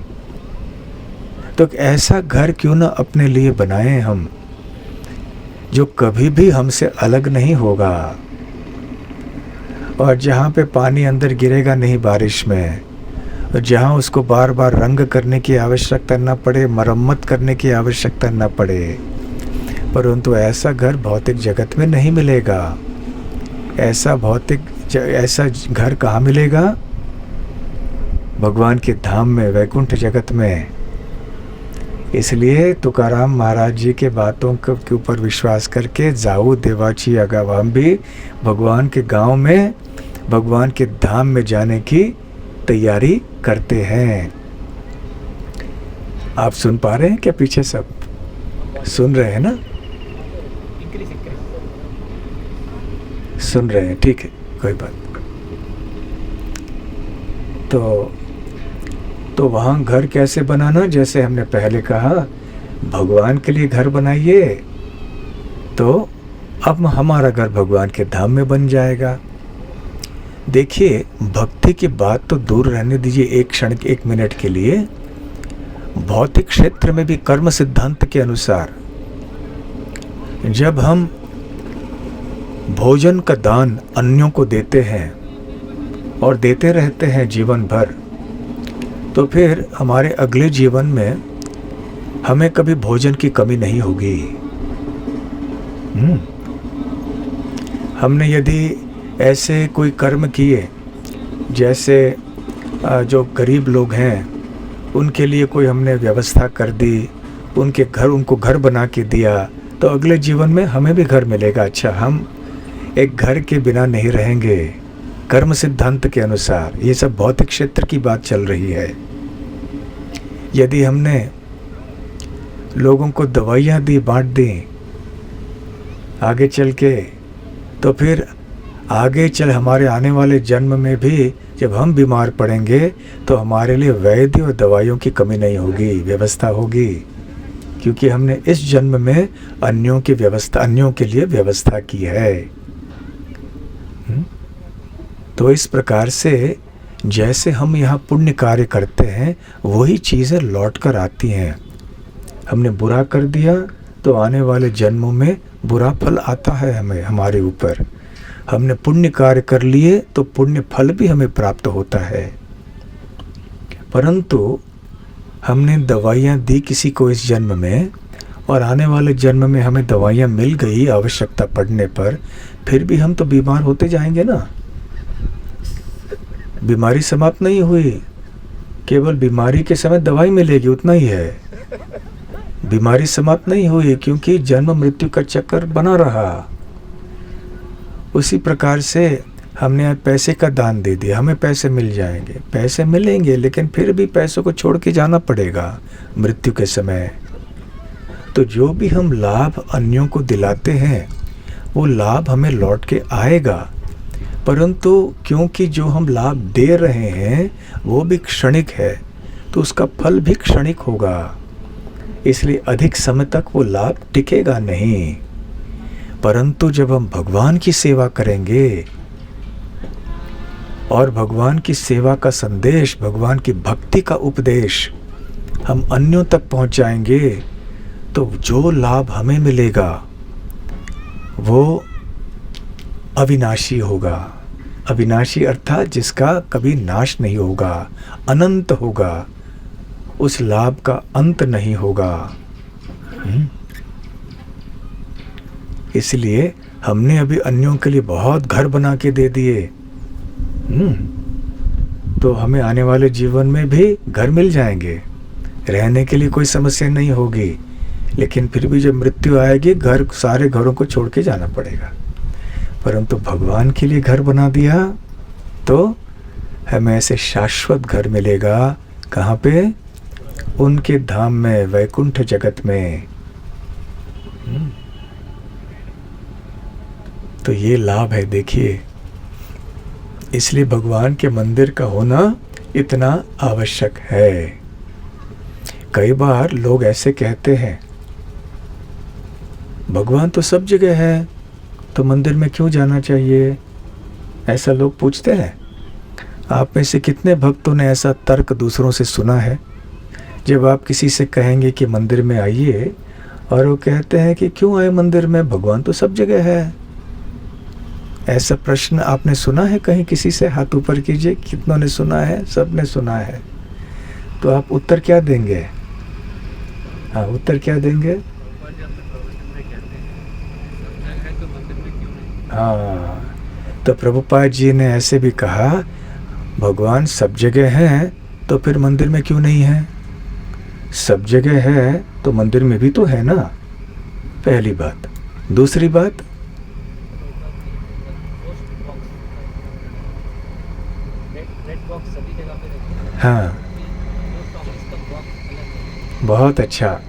तो ऐसा घर क्यों ना अपने लिए बनाएं हम, जो कभी भी हमसे अलग नहीं होगा, और जहाँ पे पानी अंदर गिरेगा नहीं बारिश में, और जहाँ उसको बार बार रंग करने की आवश्यकता न पड़े, मरम्मत करने की आवश्यकता न पड़े। परंतु ऐसा घर भौतिक जगत में नहीं मिलेगा। ऐसा घर कहाँ मिलेगा? भगवान के धाम में, वैकुंठ जगत में। इसलिए तुकाराम महाराज जी के बातों के ऊपर विश्वास करके जाऊ देवाची अगाव, हम भी भगवान के गांव में, भगवान के धाम में जाने की तैयारी करते हैं। आप सुन पा रहे हैं क्या? पीछे सब सुन रहे हैं ना? सुन रहे हैं, ठीक है, कोई बात। तो तो वहाँ घर कैसे बनाना, जैसे हमने पहले कहा भगवान के लिए घर बनाइए, तो अब हमारा घर भगवान के धाम में बन जाएगा। देखिए, भक्ति की बात तो दूर रहने दीजिए एक क्षण, एक मिनट के लिए। भौतिक क्षेत्र में भी कर्म सिद्धांत के अनुसार जब हम भोजन का दान अन्यों को देते हैं और देते रहते हैं जीवन भर, तो फिर हमारे अगले जीवन में हमें कभी भोजन की कमी नहीं होगी। हमने यदि ऐसे कोई कर्म किए, जैसे जो गरीब लोग हैं उनके लिए कोई हमने व्यवस्था कर दी, उनको घर बना के दिया, तो अगले जीवन में हमें भी घर मिलेगा। अच्छा, हम एक घर के बिना नहीं रहेंगे कर्म सिद्धांत के अनुसार। ये सब भौतिक क्षेत्र की बात चल रही है। यदि हमने लोगों को दवाइयाँ दी, बांट दी आगे चल के, तो फिर आगे चल हमारे आने वाले जन्म में भी जब हम बीमार पड़ेंगे तो हमारे लिए वैद्य और दवाइयों की कमी नहीं होगी, व्यवस्था होगी, क्योंकि हमने इस जन्म में अन्यों के लिए व्यवस्था की है। तो इस प्रकार से जैसे हम यहाँ पुण्य कार्य करते हैं वही चीज़ें लौट कर आती हैं। हमने बुरा कर दिया तो आने वाले जन्मों में बुरा फल आता है हमारे ऊपर। हमने पुण्य कार्य कर लिए तो पुण्य फल भी हमें प्राप्त होता है। परंतु हमने दवाइयाँ दी किसी को इस जन्म में, और आने वाले जन्म में हमें दवाइयाँ मिल गई आवश्यकता पड़ने पर, फिर भी हम तो बीमार होते जाएंगे ना। बीमारी समाप्त नहीं हुई, केवल बीमारी के समय दवाई मिलेगी, उतना ही है। बीमारी समाप्त नहीं हुई, क्योंकि जन्म मृत्यु का चक्कर बना रहा। उसी प्रकार से हमने आज पैसे का दान दे दिया, हमें पैसे मिल जाएंगे, पैसे मिलेंगे, लेकिन फिर भी पैसों को छोड़ के जाना पड़ेगा मृत्यु के समय। तो जो भी हम लाभ अन्यों को दिलाते हैं वो लाभ हमें लौट के आएगा, परंतु क्योंकि जो हम लाभ दे रहे हैं वो भी क्षणिक है, तो उसका फल भी क्षणिक होगा, इसलिए अधिक समय तक वो लाभ टिकेगा नहीं। परंतु जब हम भगवान की सेवा करेंगे और भगवान की सेवा का संदेश, भगवान की भक्ति का उपदेश हम अन्यों तक पहुंचाएंगे, तो जो लाभ हमें मिलेगा वो अविनाशी होगा। अविनाशी अर्थात जिसका कभी नाश नहीं होगा, अनंत होगा, उस लाभ का अंत नहीं होगा। इसलिए हमने अभी अन्यों के लिए बहुत घर बना के दे दिए, तो हमें आने वाले जीवन में भी घर मिल जाएंगे, रहने के लिए कोई समस्या नहीं होगी। लेकिन फिर भी जब मृत्यु आएगी सारे घरों को छोड़ के जाना पड़ेगा। परंतु भगवान के लिए घर बना दिया तो हमें ऐसे शाश्वत घर मिलेगा। कहाँ पे? उनके धाम में, वैकुंठ जगत में। तो ये लाभ है, देखिए। इसलिए भगवान के मंदिर का होना इतना आवश्यक है। कई बार लोग ऐसे कहते हैं, भगवान तो सब जगह है, तो मंदिर में क्यों जाना चाहिए? ऐसा लोग पूछते हैं। आप में से कितने भक्तों ने ऐसा तर्क दूसरों से सुना है? जब आप किसी से कहेंगे कि मंदिर में आइए, और वो कहते हैं कि क्यों आए मंदिर में, भगवान तो सब जगह है। ऐसा प्रश्न आपने सुना है कहीं किसी से? हाथ ऊपर कीजिए, कितनों ने सुना है? सब ने सुना है। तो आप उत्तर क्या देंगे? हाँ, उत्तर क्या देंगे? हाँ, तो प्रभुपाद जी ने ऐसे भी कहा, भगवान सब जगह हैं तो फिर मंदिर में क्यों नहीं है? सब जगह है तो मंदिर में भी तो है ना, पहली बात। दूसरी बात, हाँ, बहुत अच्छा।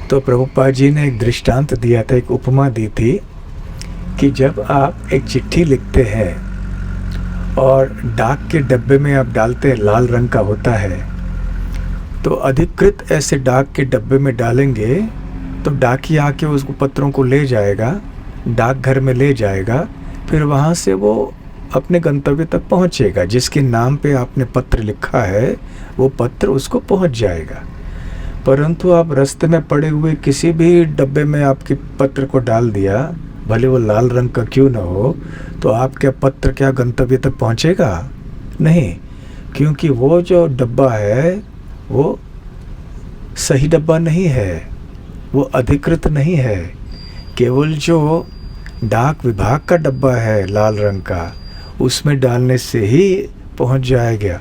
तो प्रभुपाद जी ने एक दृष्टांत दिया था, एक उपमा दी थी कि जब आप एक चिट्ठी लिखते हैं और डाक के डब्बे में आप डालते हैं, लाल रंग का होता है, तो अधिकृत ऐसे डाक के डब्बे में डालेंगे तो डाकिया आके उसको पत्रों को ले जाएगा, डाकघर में ले जाएगा, फिर वहाँ से वो अपने गंतव्य तक पहुँचेगा। जिसके नाम पे आपने पत्र लिखा है वो पत्र उसको पहुँच जाएगा। परंतु आप रास्ते में पड़े हुए किसी भी डब्बे में आपके पत्र को डाल दिया, भले वो लाल रंग का क्यों ना हो, तो आपका पत्र क्या गंतव्य तक पहुँचेगा? नहीं, क्योंकि वो जो डब्बा है वो सही डब्बा नहीं है, वो अधिकृत नहीं है। केवल जो डाक विभाग का डब्बा है लाल रंग का, उसमें डालने से ही पहुंच जाएगा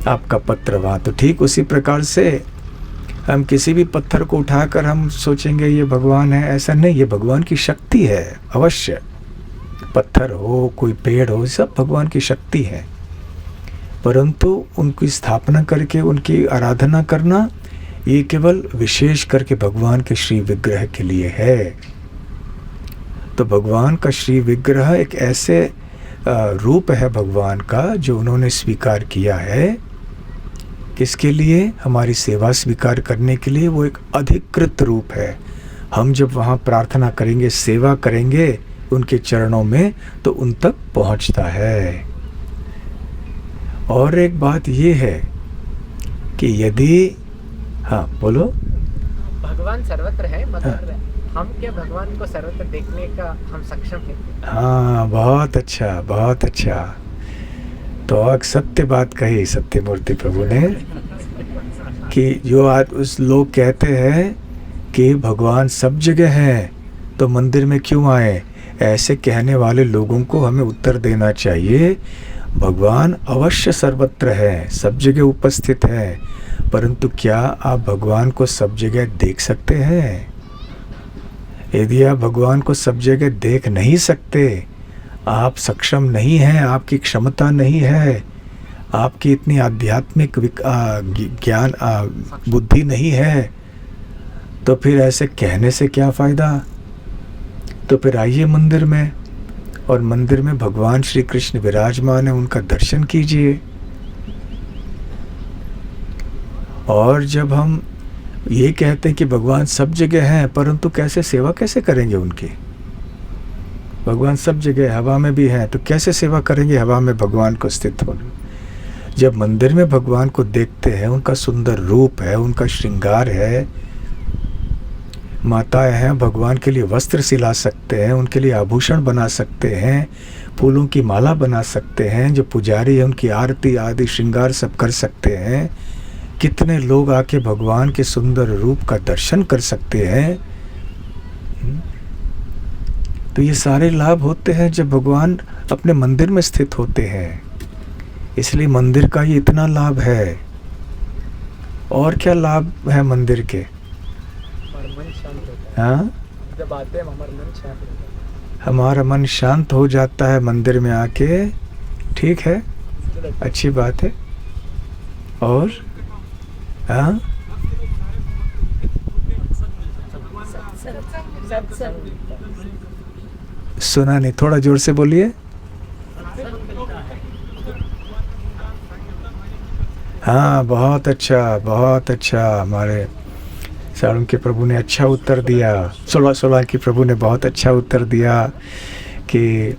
आपका पत्र वहाँ। तो ठीक उसी प्रकार से हम किसी भी पत्थर को उठाकर हम सोचेंगे ये भगवान है, ऐसा नहीं, ये भगवान की शक्ति है। अवश्य पत्थर हो, कोई पेड़ हो, सब भगवान की शक्ति है, परंतु उनकी स्थापना करके उनकी आराधना करना ये केवल विशेष करके भगवान के श्री विग्रह के लिए है। तो भगवान का श्री विग्रह एक ऐसे रूप है भगवान का जो उन्होंने स्वीकार किया है। किसके लिए? हमारी सेवा स्वीकार करने के लिए। वो एक अधिकृत रूप है। हम जब वहाँ प्रार्थना करेंगे, सेवा करेंगे उनके चरणों में, तो उन तक पहुँचता है। और एक बात ये है कि यदि, हाँ बोलो। भगवान सर्वत्र है, मगर हम क्या भगवान को सर्वत्र देखने का हम सक्षम हैं? हाँ, बहुत अच्छा, बहुत अच्छा। तो एक सत्य बात कही सत्यमूर्ति प्रभु ने कि जो आज उस लोग कहते हैं कि भगवान सब जगह हैं तो मंदिर में क्यों आए, ऐसे कहने वाले लोगों को हमें उत्तर देना चाहिए, भगवान अवश्य सर्वत्र है, सब जगह उपस्थित है, परंतु क्या आप भगवान को सब जगह देख सकते हैं? यदि आप भगवान को सब जगह देख नहीं सकते, आप सक्षम नहीं हैं, आपकी क्षमता नहीं है, आपकी इतनी आध्यात्मिक ज्ञान बुद्धि नहीं है, तो फिर ऐसे कहने से क्या फ़ायदा? तो फिर आइए मंदिर में, और मंदिर में भगवान श्री कृष्ण विराजमान है, उनका दर्शन कीजिए। और जब हम ये कहते हैं कि भगवान सब जगह हैं, परंतु कैसे सेवा कैसे करेंगे उनकी? भगवान सब जगह, हवा में भी हैं, तो कैसे सेवा करेंगे हवा में भगवान को स्थित होने? जब मंदिर में भगवान को देखते हैं, उनका सुंदर रूप है, उनका श्रृंगार है, माताएं हैं, भगवान के लिए वस्त्र सिला सकते हैं, उनके लिए आभूषण बना सकते हैं, फूलों की माला बना सकते हैं, जो पुजारी है उनकी आरती आदि श्रृंगार सब कर सकते हैं। कितने लोग आके भगवान के सुंदर रूप का दर्शन कर सकते हैं। तो ये सारे लाभ होते हैं जब भगवान अपने मंदिर में स्थित होते हैं, इसलिए मंदिर का ये इतना लाभ है। और क्या लाभ है मंदिर के? मन शांत होता है। हाँ, जब आते हैं हमारा मन शांत होता है। हमारा मन शांत हो जाता है मंदिर में आके। ठीक है, अच्छी बात है। और हाँ, सुना नहीं, थोड़ा जोर से बोलिए। हाँ, बहुत अच्छा, बहुत अच्छा। हमारे सारंग के प्रभु ने अच्छा उत्तर दिया, 16 के प्रभु ने बहुत अच्छा उत्तर दिया कि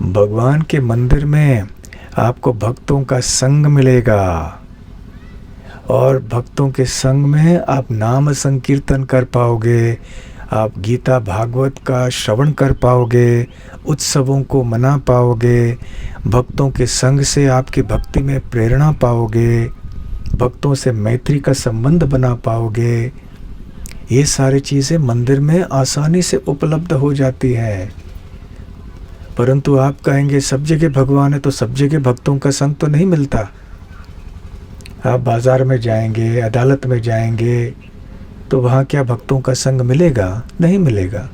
भगवान के मंदिर में आपको भक्तों का संग मिलेगा, और भक्तों के संग में आप नाम संकीर्तन कर पाओगे, आप गीता भागवत का श्रवण कर पाओगे, उत्सवों को मना पाओगे, भक्तों के संग से आपकी भक्ति में प्रेरणा पाओगे, भक्तों से मैत्री का संबंध बना पाओगे। ये सारी चीज़ें मंदिर में आसानी से उपलब्ध हो जाती हैं। परंतु आप कहेंगे सब जगह भगवान है तो सब जगह भक्तों का संग तो नहीं मिलता। आप बाज़ार में जाएंगे, अदालत में जाएंगे, तो वहाँ क्या भक्तों का संग मिलेगा? नहीं मिलेगा।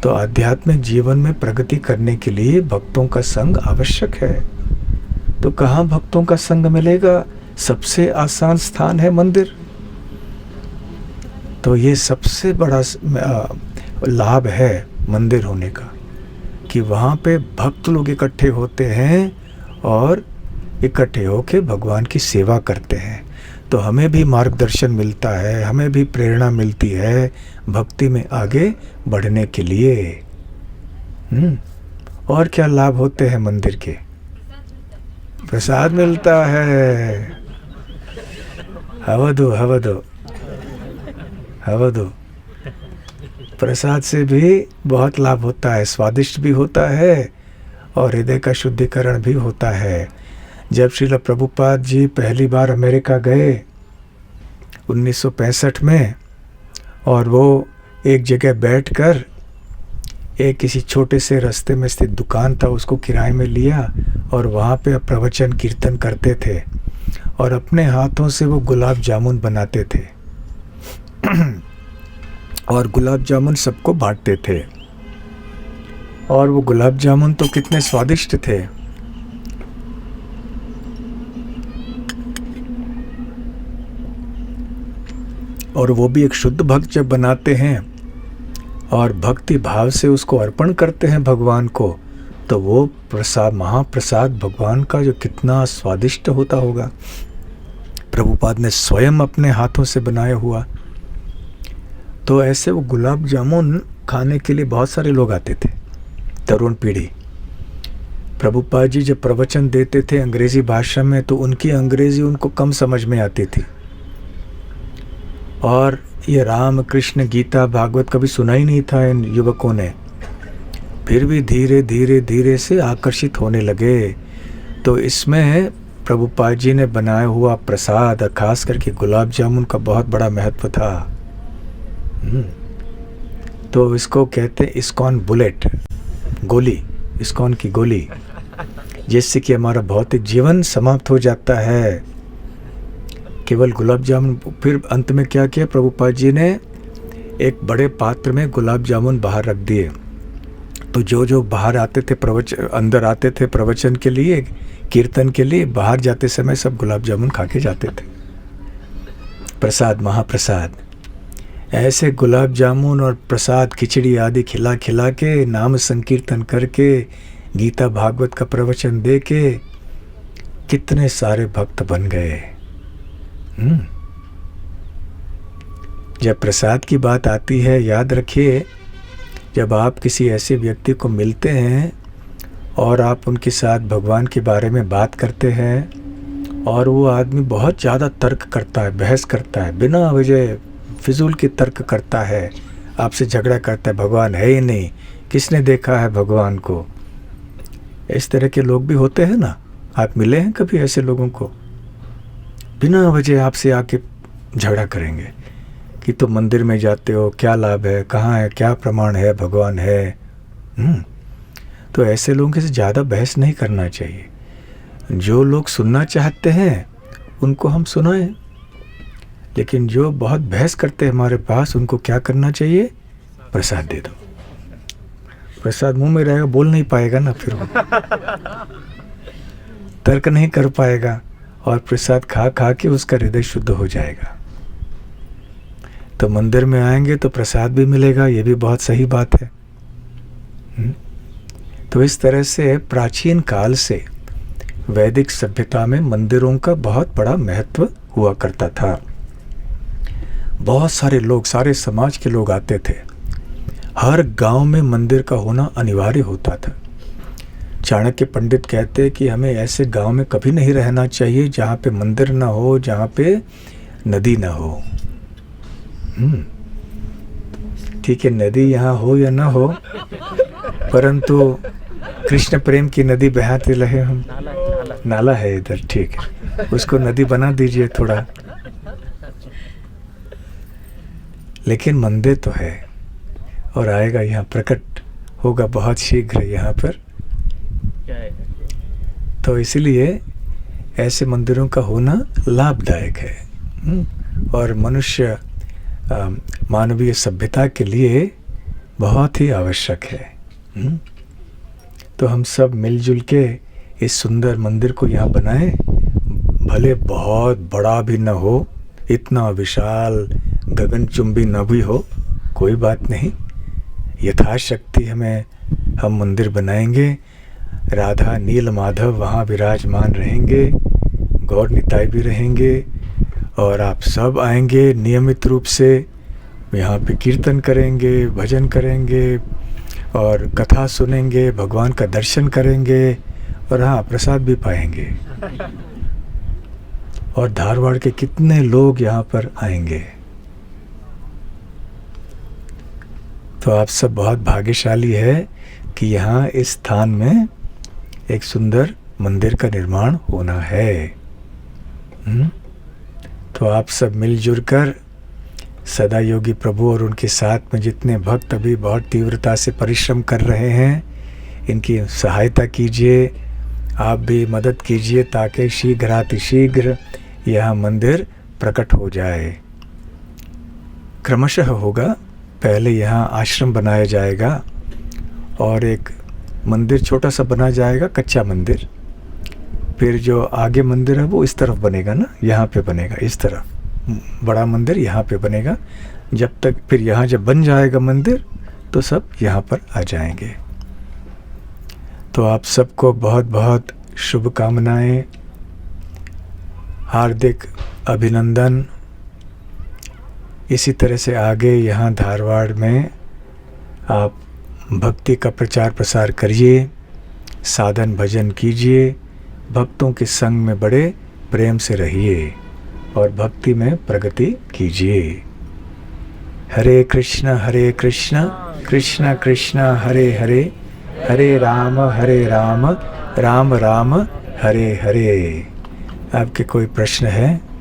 तो आध्यात्मिक जीवन में प्रगति करने के लिए भक्तों का संग आवश्यक है। तो कहाँ भक्तों का संग मिलेगा? सबसे आसान स्थान है मंदिर। तो ये सबसे बड़ा लाभ है मंदिर होने का, कि वहाँ पे भक्त लोग इकट्ठे होते हैं और इकट्ठे होके भगवान की सेवा करते हैं। तो हमें भी मार्गदर्शन मिलता है, हमें भी प्रेरणा मिलती है भक्ति में आगे बढ़ने के लिए। और क्या लाभ होते हैं मंदिर के? प्रसाद मिलता है। हवदो हवदो हवदो। प्रसाद से भी बहुत लाभ होता है, स्वादिष्ट भी होता है और हृदय का शुद्धिकरण भी होता है। जब श्रील प्रभुपाद जी पहली बार अमेरिका गए 1965 में, और वो एक जगह बैठकर एक किसी छोटे से रास्ते में स्थित दुकान था उसको किराए में लिया और वहाँ पे प्रवचन कीर्तन करते थे और अपने हाथों से वो गुलाब जामुन बनाते थे और गुलाब जामुन सबको बांटते थे। और वो गुलाब जामुन तो कितने स्वादिष्ट थे। और वो भी एक शुद्ध भक्त जब बनाते हैं और भक्ति भाव से उसको अर्पण करते हैं भगवान को, तो वो प्रसाद, महाप्रसाद भगवान का जो कितना स्वादिष्ट होता होगा। प्रभुपाद ने स्वयं अपने हाथों से बनाया हुआ। तो ऐसे वो गुलाब जामुन खाने के लिए बहुत सारे लोग आते थे, तरुण पीढ़ी। प्रभुपाद जी जब प्रवचन देते थे अंग्रेजी भाषा में, तो उनकी अंग्रेजी उनको कम समझ में आती थी और ये राम कृष्ण गीता भागवत कभी सुना ही नहीं था इन युवकों ने। फिर भी धीरे धीरे धीरे से आकर्षित होने लगे। तो इसमें प्रभुपाद जी ने बनाया हुआ प्रसाद, खास करके गुलाब जामुन का बहुत बड़ा महत्व था। तो इसको कहते हैं इस्कॉन बुलेट, गोली, इस्कॉन की गोली, जिससे कि हमारा भौतिक जीवन समाप्त हो जाता है केवल गुलाब जामुन। फिर अंत में क्या किया प्रभुपाद जी ने, एक बड़े पात्र में गुलाब जामुन बाहर रख दिए। तो जो जो बाहर आते थे अंदर आते थे प्रवचन के लिए, कीर्तन के लिए, बाहर जाते समय सब गुलाब जामुन खा के जाते थे। प्रसाद, महाप्रसाद। ऐसे गुलाब जामुन और प्रसाद, खिचड़ी आदि खिला खिला के, नाम संकीर्तन करके, गीता भागवत का प्रवचन दे के कितने सारे भक्त बन गए। जब प्रसाद की बात आती है, याद रखिए, जब आप किसी ऐसे व्यक्ति को मिलते हैं और आप उनके साथ भगवान के बारे में बात करते हैं और वो आदमी बहुत ज़्यादा तर्क करता है, बहस करता है, बिना वजह फिजूल की तर्क करता है, आपसे झगड़ा करता है, भगवान है ही नहीं, किसने देखा है भगवान को। इस तरह के लोग भी होते हैं ना। आप मिले हैं कभी ऐसे लोगों को? बिना वजह आपसे आके झगड़ा करेंगे कि तुम मंदिर में जाते हो, क्या लाभ है, कहाँ है, क्या प्रमाण है, भगवान है। तो ऐसे लोगों से ज़्यादा बहस नहीं करना चाहिए। जो लोग सुनना चाहते हैं उनको हम सुनाएं, लेकिन जो बहुत बहस करते हैं हमारे पास, उनको क्या करना चाहिए? प्रसाद दे दो। प्रसाद मुंह में रहेगा, बोल नहीं पाएगा ना, फिर वो तर्क नहीं कर पाएगा और प्रसाद खा खा के उसका हृदय शुद्ध हो जाएगा। तो मंदिर में आएंगे तो प्रसाद भी मिलेगा, ये भी बहुत सही बात है। तो इस तरह से प्राचीन काल से वैदिक सभ्यता में मंदिरों का बहुत बड़ा महत्व हुआ करता था। बहुत सारे लोग, सारे समाज के लोग आते थे। हर गांव में मंदिर का होना अनिवार्य होता था। चाणक्य पंडित कहते कि हमें ऐसे गांव में कभी नहीं रहना चाहिए जहाँ पे मंदिर ना हो, जहाँ पे नदी ना हो। ठीक है, नदी यहाँ हो या ना हो, परंतु कृष्ण प्रेम की नदी बहाते रहे हम। नाला है इधर, ठीक है, उसको नदी बना दीजिए थोड़ा। लेकिन मंदिर तो है और आएगा, यहाँ प्रकट होगा बहुत शीघ्र यहाँ पर। तो इसलिए ऐसे मंदिरों का होना लाभदायक है और मनुष्य मानवीय सभ्यता के लिए बहुत ही आवश्यक है। तो हम सब मिलजुल के इस सुंदर मंदिर को यहाँ बनाएं। भले बहुत बड़ा भी न हो, इतना विशाल गगनचुंबी न भी हो, कोई बात नहीं, यथाशक्ति हमें हम मंदिर बनाएंगे, राधा नील माधव वहाँ विराजमान रहेंगे, गौर निताई भी रहेंगे, और आप सब आएंगे नियमित रूप से, यहाँ पे कीर्तन करेंगे, भजन करेंगे और कथा सुनेंगे, भगवान का दर्शन करेंगे, और हाँ, प्रसाद भी पाएंगे। और धारवाड़ के कितने लोग यहाँ पर आएंगे। तो आप सब बहुत भाग्यशाली है कि यहाँ इस स्थान में एक सुंदर मंदिर का निर्माण होना है। तो आप सब मिलजुल कर सदा योगी प्रभु और उनके साथ में जितने भक्त अभी बहुत तीव्रता से परिश्रम कर रहे हैं, इनकी सहायता कीजिए, आप भी मदद कीजिए ताकि शीघ्रातिशीघ्र यह मंदिर प्रकट हो जाए। क्रमशः होगा। पहले यहाँ आश्रम बनाया जाएगा और एक मंदिर छोटा सा बना जाएगा, कच्चा मंदिर। फिर जो आगे मंदिर है वो इस तरफ बनेगा ना, यहाँ पे बनेगा, इस तरफ बड़ा मंदिर यहाँ पे बनेगा। जब तक फिर यहाँ जब बन जाएगा मंदिर तो सब यहाँ पर आ जाएंगे। तो आप सबको बहुत बहुत शुभकामनाएं, हार्दिक अभिनंदन। इसी तरह से आगे यहाँ धारवाड़ में आप भक्ति का प्रचार प्रसार करिए, साधन भजन कीजिए, भक्तों के संग में बड़े प्रेम से रहिए और भक्ति में प्रगति कीजिए। हरे कृष्णा कृष्णा कृष्णा हरे हरे, हरे राम राम राम हरे हरे। आपके कोई प्रश्न है?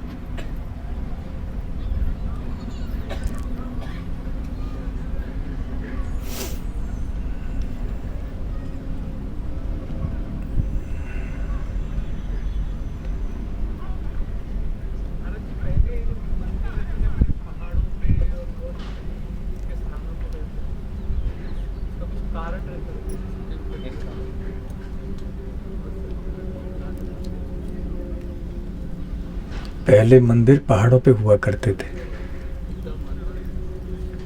पहले मंदिर पहाड़ों पे हुआ करते थे।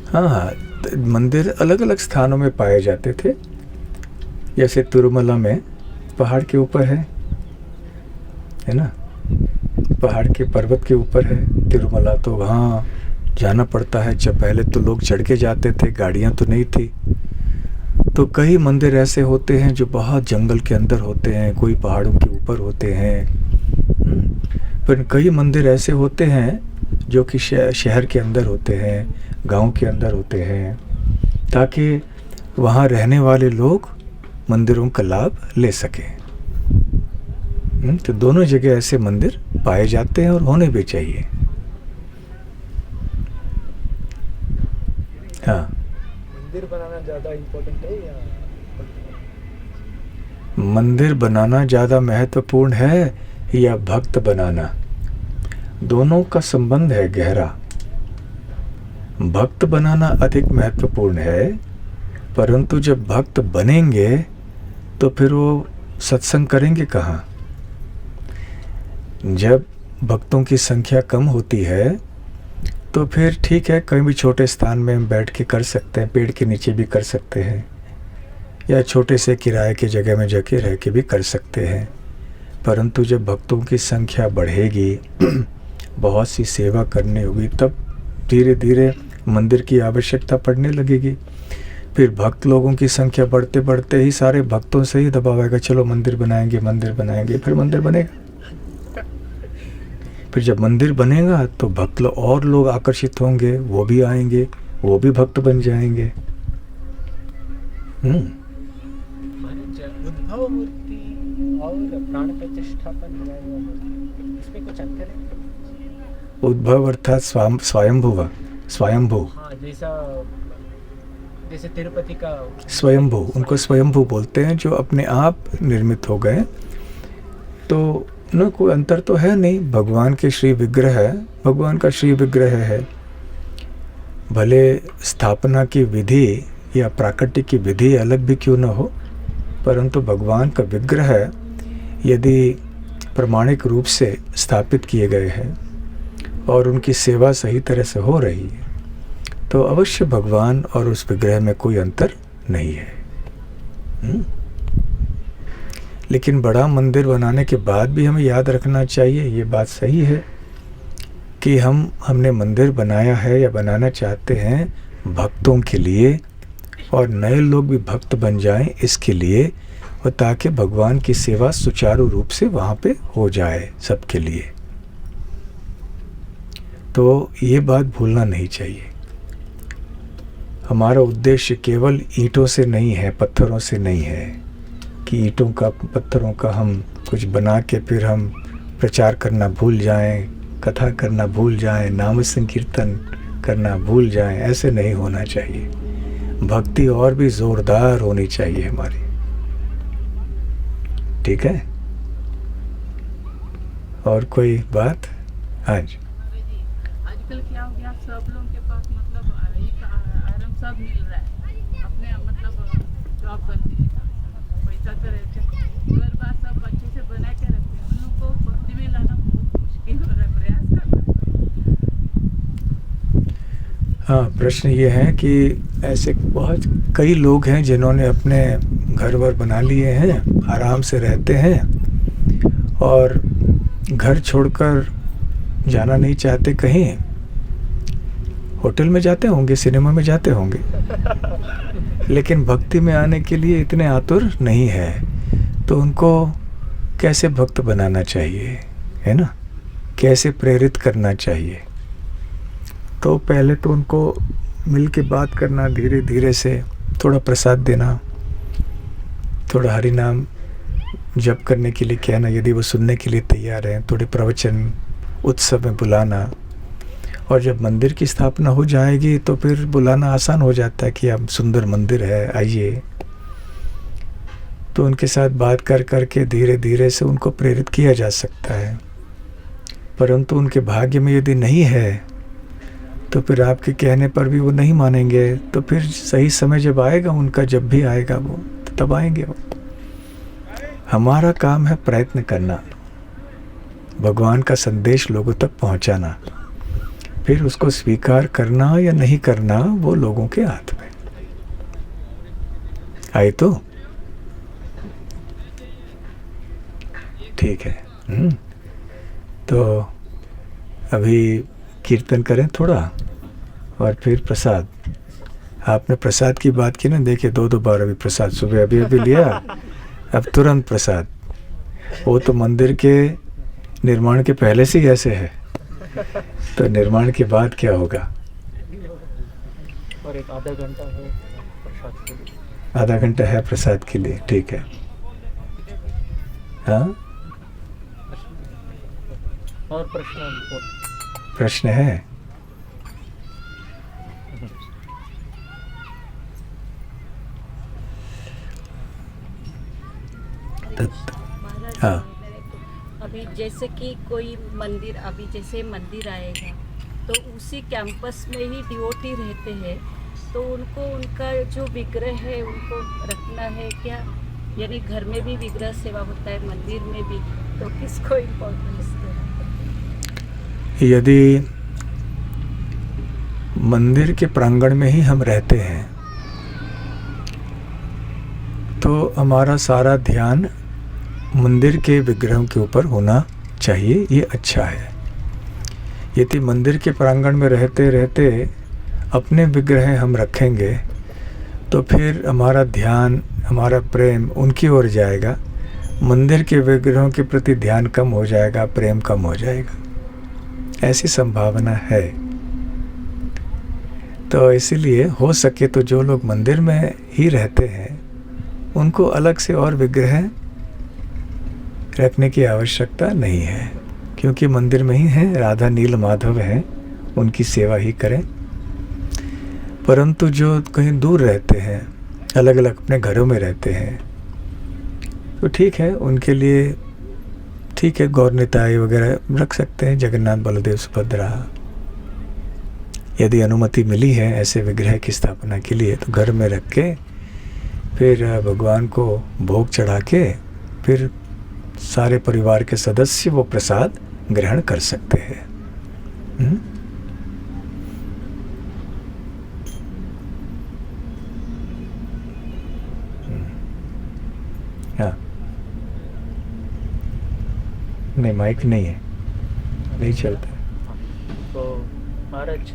हाँ, मंदिर अलग अलग स्थानों में पाए जाते थे। जैसे तिरुमला में पहाड़ के ऊपर है ना, पहाड़ के पर्वत के ऊपर है तिरुमला, तो वहाँ जाना पड़ता है। जब पहले तो लोग चढ़ के जाते थे, गाड़ियाँ तो नहीं थी। तो कई मंदिर ऐसे होते हैं जो बहुत जंगल के अंदर होते हैं, कोई पहाड़ों के ऊपर होते हैं। पर कई मंदिर ऐसे होते हैं जो कि शहर के अंदर होते हैं, गांव के अंदर होते हैं, ताकि वहाँ रहने वाले लोग मंदिरों का लाभ ले सकें। तो दोनों जगह ऐसे मंदिर पाए जाते हैं और होने भी चाहिए। हाँ, मंदिर बनाना ज़्यादा इम्पोर्टेंट है या मंदिर बनाना ज़्यादा महत्वपूर्ण है या भक्त बनाना? दोनों का संबंध है गहरा। भक्त बनाना अधिक महत्वपूर्ण है, परंतु जब भक्त बनेंगे तो फिर वो सत्संग करेंगे कहाँ? जब भक्तों की संख्या कम होती है तो फिर ठीक है, कहीं भी छोटे स्थान में बैठ के कर सकते हैं, पेड़ के नीचे भी कर सकते हैं, या छोटे से किराए की जगह में जाके रह के भी कर सकते हैं। परंतु जब भक्तों की संख्या बढ़ेगी, बहुत सी सेवा करनी होगी, तब धीरे धीरे मंदिर की आवश्यकता पड़ने लगेगी। फिर भक्त लोगों की संख्या बढ़ते बढ़ते ही सारे भक्तों से ही दबाव आएगा, चलो मंदिर बनाएंगे, फिर मंदिर बनेगा। फिर जब मंदिर बनेगा तो भक्त लोग और लोग आकर्षित होंगे, वो भी आएंगे, वो भी भक्त बन जाएंगे। उद्भव मूर्ति और प्राण प्रतिष्ठापन हुआ मूर्ति, इसमें कुछ अंतर है? उद्भव अर्थात स्वयंभू। हाँ, जैसे तिरुपति का स्वयंभू, उनको स्वयंभू बोलते हैं, जो अपने आप निर्मित हो गए। तो न कोई अंतर तो है नहीं। भगवान के श्री विग्रह है, भगवान का श्री विग्रह है। भले स्थापना की विधि या प्राकट्य की विधि अलग भी क्यों न हो, परंतु भगवान का विग्रह यदि प्रमाणिक रूप से स्थापित किए गए हैं और उनकी सेवा सही तरह से हो रही है, तो अवश्य भगवान और उस विग्रह में कोई अंतर नहीं है। लेकिन बड़ा मंदिर बनाने के बाद भी हमें याद रखना चाहिए, ये बात सही है कि हमने मंदिर बनाया है या बनाना चाहते हैं भक्तों के लिए, और नए लोग भी भक्त बन जाएं इसके लिए, और ताकि भगवान की सेवा सुचारू रूप से वहाँ पे हो जाए सबके लिए। तो ये बात भूलना नहीं चाहिए। हमारा उद्देश्य केवल ईंटों से नहीं है, पत्थरों से नहीं है कि ईंटों का पत्थरों का हम कुछ बना के फिर हम प्रचार करना भूल जाएं, कथा करना भूल जाएं, नाम संकीर्तन करना भूल जाएं। ऐसे नहीं होना चाहिए। भक्ति और भी जोरदार होनी चाहिए हमारी। ठीक है, और कोई बात? हाँ जी। आजकल क्या हो गया, सब लोगों के पास मतलब एक आराम सब मिल रहा है, अपने मतलब जॉब करते हैं, पैसा तो रहते हैं, घर बार सब अच्छे से बना के रखते हैं। उन लोग को भक्ति में लाना बहुत मुश्किल हो रहा है, प्रयास करना। हाँ, प्रश्न ये है कि ऐसे बहुत कई लोग हैं जिन्होंने अपने घर वर बना लिए हैं, आराम से रहते हैं और घर छोड़कर जाना नहीं चाहते कहीं। होटल में जाते होंगे, सिनेमा में जाते होंगे, लेकिन भक्ति में आने के लिए इतने आतुर नहीं है। तो उनको कैसे भक्त बनाना चाहिए, है ना? कैसे प्रेरित करना चाहिए? तो पहले तो उनको मिल के बात करना, धीरे धीरे से थोड़ा प्रसाद देना, थोड़ा हरि नाम जप करने के लिए कहना, यदि वो सुनने के लिए तैयार हैं, थोड़े प्रवचन उत्सव में बुलाना। और जब मंदिर की स्थापना हो जाएगी तो फिर बुलाना आसान हो जाता है कि अब सुंदर मंदिर है, आइए। तो उनके साथ बात कर करके धीरे धीरे से उनको प्रेरित किया जा सकता है। परंतु उनके भाग्य में यदि नहीं है तो फिर आपके कहने पर भी वो नहीं मानेंगे। तो फिर सही समय जब आएगा उनका, जब भी आएगा वो, तो तब आएंगे वो। हमारा काम है प्रयत्न करना, भगवान का संदेश लोगों तक पहुंचाना। फिर उसको स्वीकार करना या नहीं करना वो लोगों के हाथ में। आए तो ठीक है। तो अभी कीर्तन करें थोड़ा और फिर प्रसाद। आपने प्रसाद की बात की ना, देखिए 2-2 बार अभी प्रसाद, सुबह अभी अभी लिया, अब तुरंत प्रसाद। वो तो मंदिर के निर्माण के पहले से ही ऐसे है, तो निर्माण के बाद क्या होगा? और एक आधा घंटा है प्रसाद के लिए। आधा घंटा है प्रसाद के लिए, ठीक है। हाँ, और प्रश्न है? हाँ, अभी जैसे कि कोई मंदिर, अभी जैसे मंदिर आएगा तो उसी कैंपस में ही डिवोटी रहते हैं, तो उनको उनका जो विग्रह है उनको रखना है क्या? यानी घर में भी विग्रह सेवा होता है, मंदिर में भी, तो किसको इम्पोर्टेंस देना? यदि मंदिर के प्रांगण में ही हम रहते हैं तो हमारा सारा ध्यान मंदिर के विग्रहों के ऊपर होना चाहिए, ये अच्छा है। यदि मंदिर के प्रांगण में रहते रहते अपने विग्रह हम रखेंगे तो फिर हमारा ध्यान, हमारा प्रेम उनकी ओर जाएगा, मंदिर के विग्रहों के प्रति ध्यान कम हो जाएगा, प्रेम कम हो जाएगा, ऐसी संभावना है। तो इसीलिए हो सके तो जो लोग मंदिर में ही रहते हैं उनको अलग से और विग्रह रखने की आवश्यकता नहीं है, क्योंकि मंदिर में ही हैं, राधा नील माधव हैं, उनकी सेवा ही करें। परंतु जो कहीं दूर रहते हैं, अलग अलग अपने घरों में रहते हैं, तो ठीक है, उनके लिए ठीक है, गौर निताई वगैरह रख सकते हैं, जगन्नाथ बलदेव सुभद्रा। यदि अनुमति मिली है ऐसे विग्रह की स्थापना के लिए तो घर में रख के फिर भगवान को भोग चढ़ा के फिर सारे परिवार के सदस्य वो प्रसाद ग्रहण कर सकते हैं। हाँ, नहीं माइक नहीं है, नहीं चलता है। तो महाराज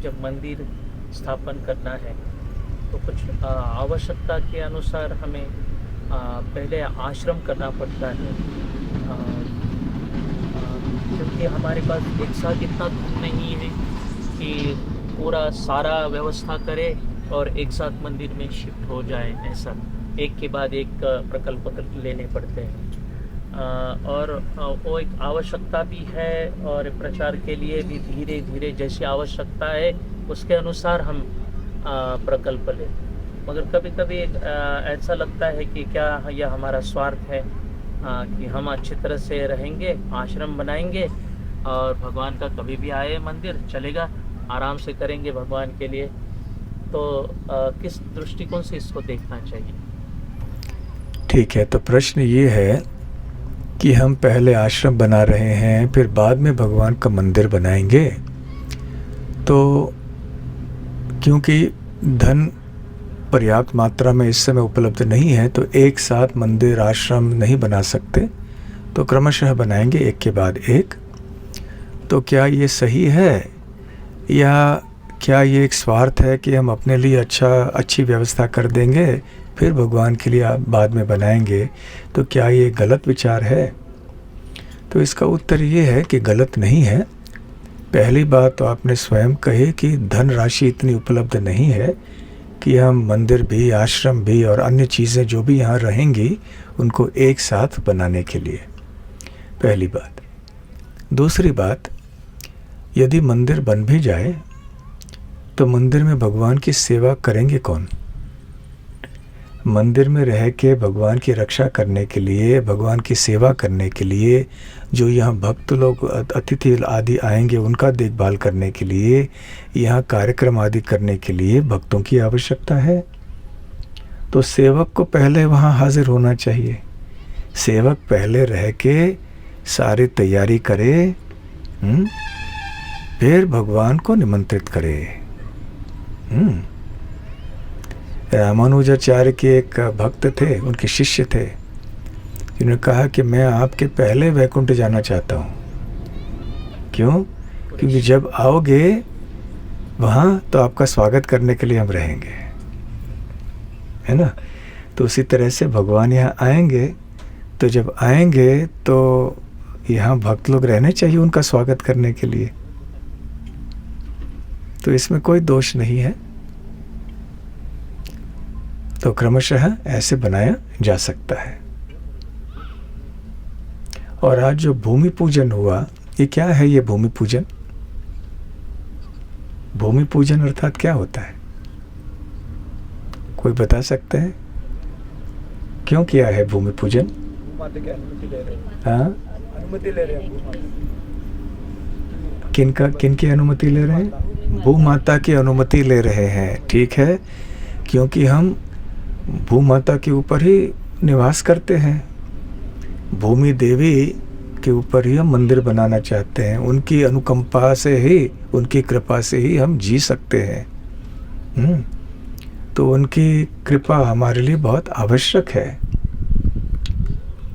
जब मंदिर स्थापन करना है तो कुछ आवश्यकता के अनुसार हमें पहले आश्रम करना पड़ता है, क्योंकि हमारे पास एक साथ इतना धन नहीं है कि पूरा सारा व्यवस्था करे और एक साथ मंदिर में शिफ्ट हो जाए। ऐसा एक के बाद एक प्रकल्प लेने पड़ते हैं, और वो एक आवश्यकता भी है, और प्रचार के लिए भी धीरे धीरे जैसी आवश्यकता है उसके अनुसार हम प्रकल्प लें। मगर कभी कभी ऐसा लगता है कि क्या यह हमारा स्वार्थ है कि हम अच्छी तरह से रहेंगे, आश्रम बनाएंगे और भगवान का कभी भी आए मंदिर चलेगा, आराम से करेंगे भगवान के लिए। तो किस दृष्टिकोण से इसको देखना चाहिए? ठीक है, तो प्रश्न ये है कि हम पहले आश्रम बना रहे हैं, फिर बाद में भगवान का मंदिर बनाएंगे। तो क्योंकि धन पर्याप्त मात्रा में इस समय उपलब्ध नहीं है, तो एक साथ मंदिर आश्रम नहीं बना सकते, तो क्रमशः बनाएंगे एक के बाद एक। तो क्या ये सही है, या क्या ये एक स्वार्थ है कि हम अपने लिए अच्छी व्यवस्था कर देंगे फिर भगवान के लिए बाद में बनाएंगे? तो क्या ये गलत विचार है? तो इसका उत्तर ये है कि गलत नहीं है। पहली बात तो आपने स्वयं कही कि धन राशि इतनी उपलब्ध नहीं है कि हम मंदिर भी, आश्रम भी और अन्य चीज़ें जो भी यहाँ रहेंगी उनको एक साथ बनाने के लिए, पहली बात। दूसरी बात, यदि मंदिर बन भी जाए तो मंदिर में भगवान की सेवा करेंगे कौन? मंदिर में रह के भगवान की रक्षा करने के लिए, भगवान की सेवा करने के लिए, जो यहाँ भक्त लोग अतिथि आदि आएंगे उनका देखभाल करने के लिए, यहाँ कार्यक्रम आदि करने के लिए भक्तों की आवश्यकता है। तो सेवक को पहले वहाँ हाजिर होना चाहिए। सेवक पहले रह के सारी तैयारी करे, फिर भगवान को निमंत्रित करे। रामानुजाचार्य के एक भक्त थे, उनके शिष्य थे, जिन्होंने कहा कि मैं आपके पहले वैकुंठ जाना चाहता हूँ। क्यों? क्योंकि जब आओगे वहाँ तो आपका स्वागत करने के लिए हम रहेंगे, है ना। तो उसी तरह से भगवान यहाँ आएंगे, तो जब आएंगे तो यहाँ भक्त लोग रहने चाहिए उनका स्वागत करने के लिए। तो इसमें कोई दोष नहीं है। तो क्रमशः ऐसे बनाया जा सकता है। और आज जो भूमि पूजन हुआ, ये क्या है? ये भूमि पूजन, भूमि पूजन अर्थात क्या होता है? कोई बता सकते हैं क्यों किया है भूमि पूजन? हाँ, अनुमति ले रहे हैं। किनकी अनुमति ले रहे हैं? भू माता की अनुमति ले रहे हैं। ठीक है, क्योंकि हम भू माता के ऊपर ही निवास करते हैं, भूमि देवी के ऊपर ही हम मंदिर बनाना चाहते हैं। उनकी अनुकंपा से ही, उनकी कृपा से ही हम जी सकते हैं। तो उनकी कृपा हमारे लिए बहुत आवश्यक है।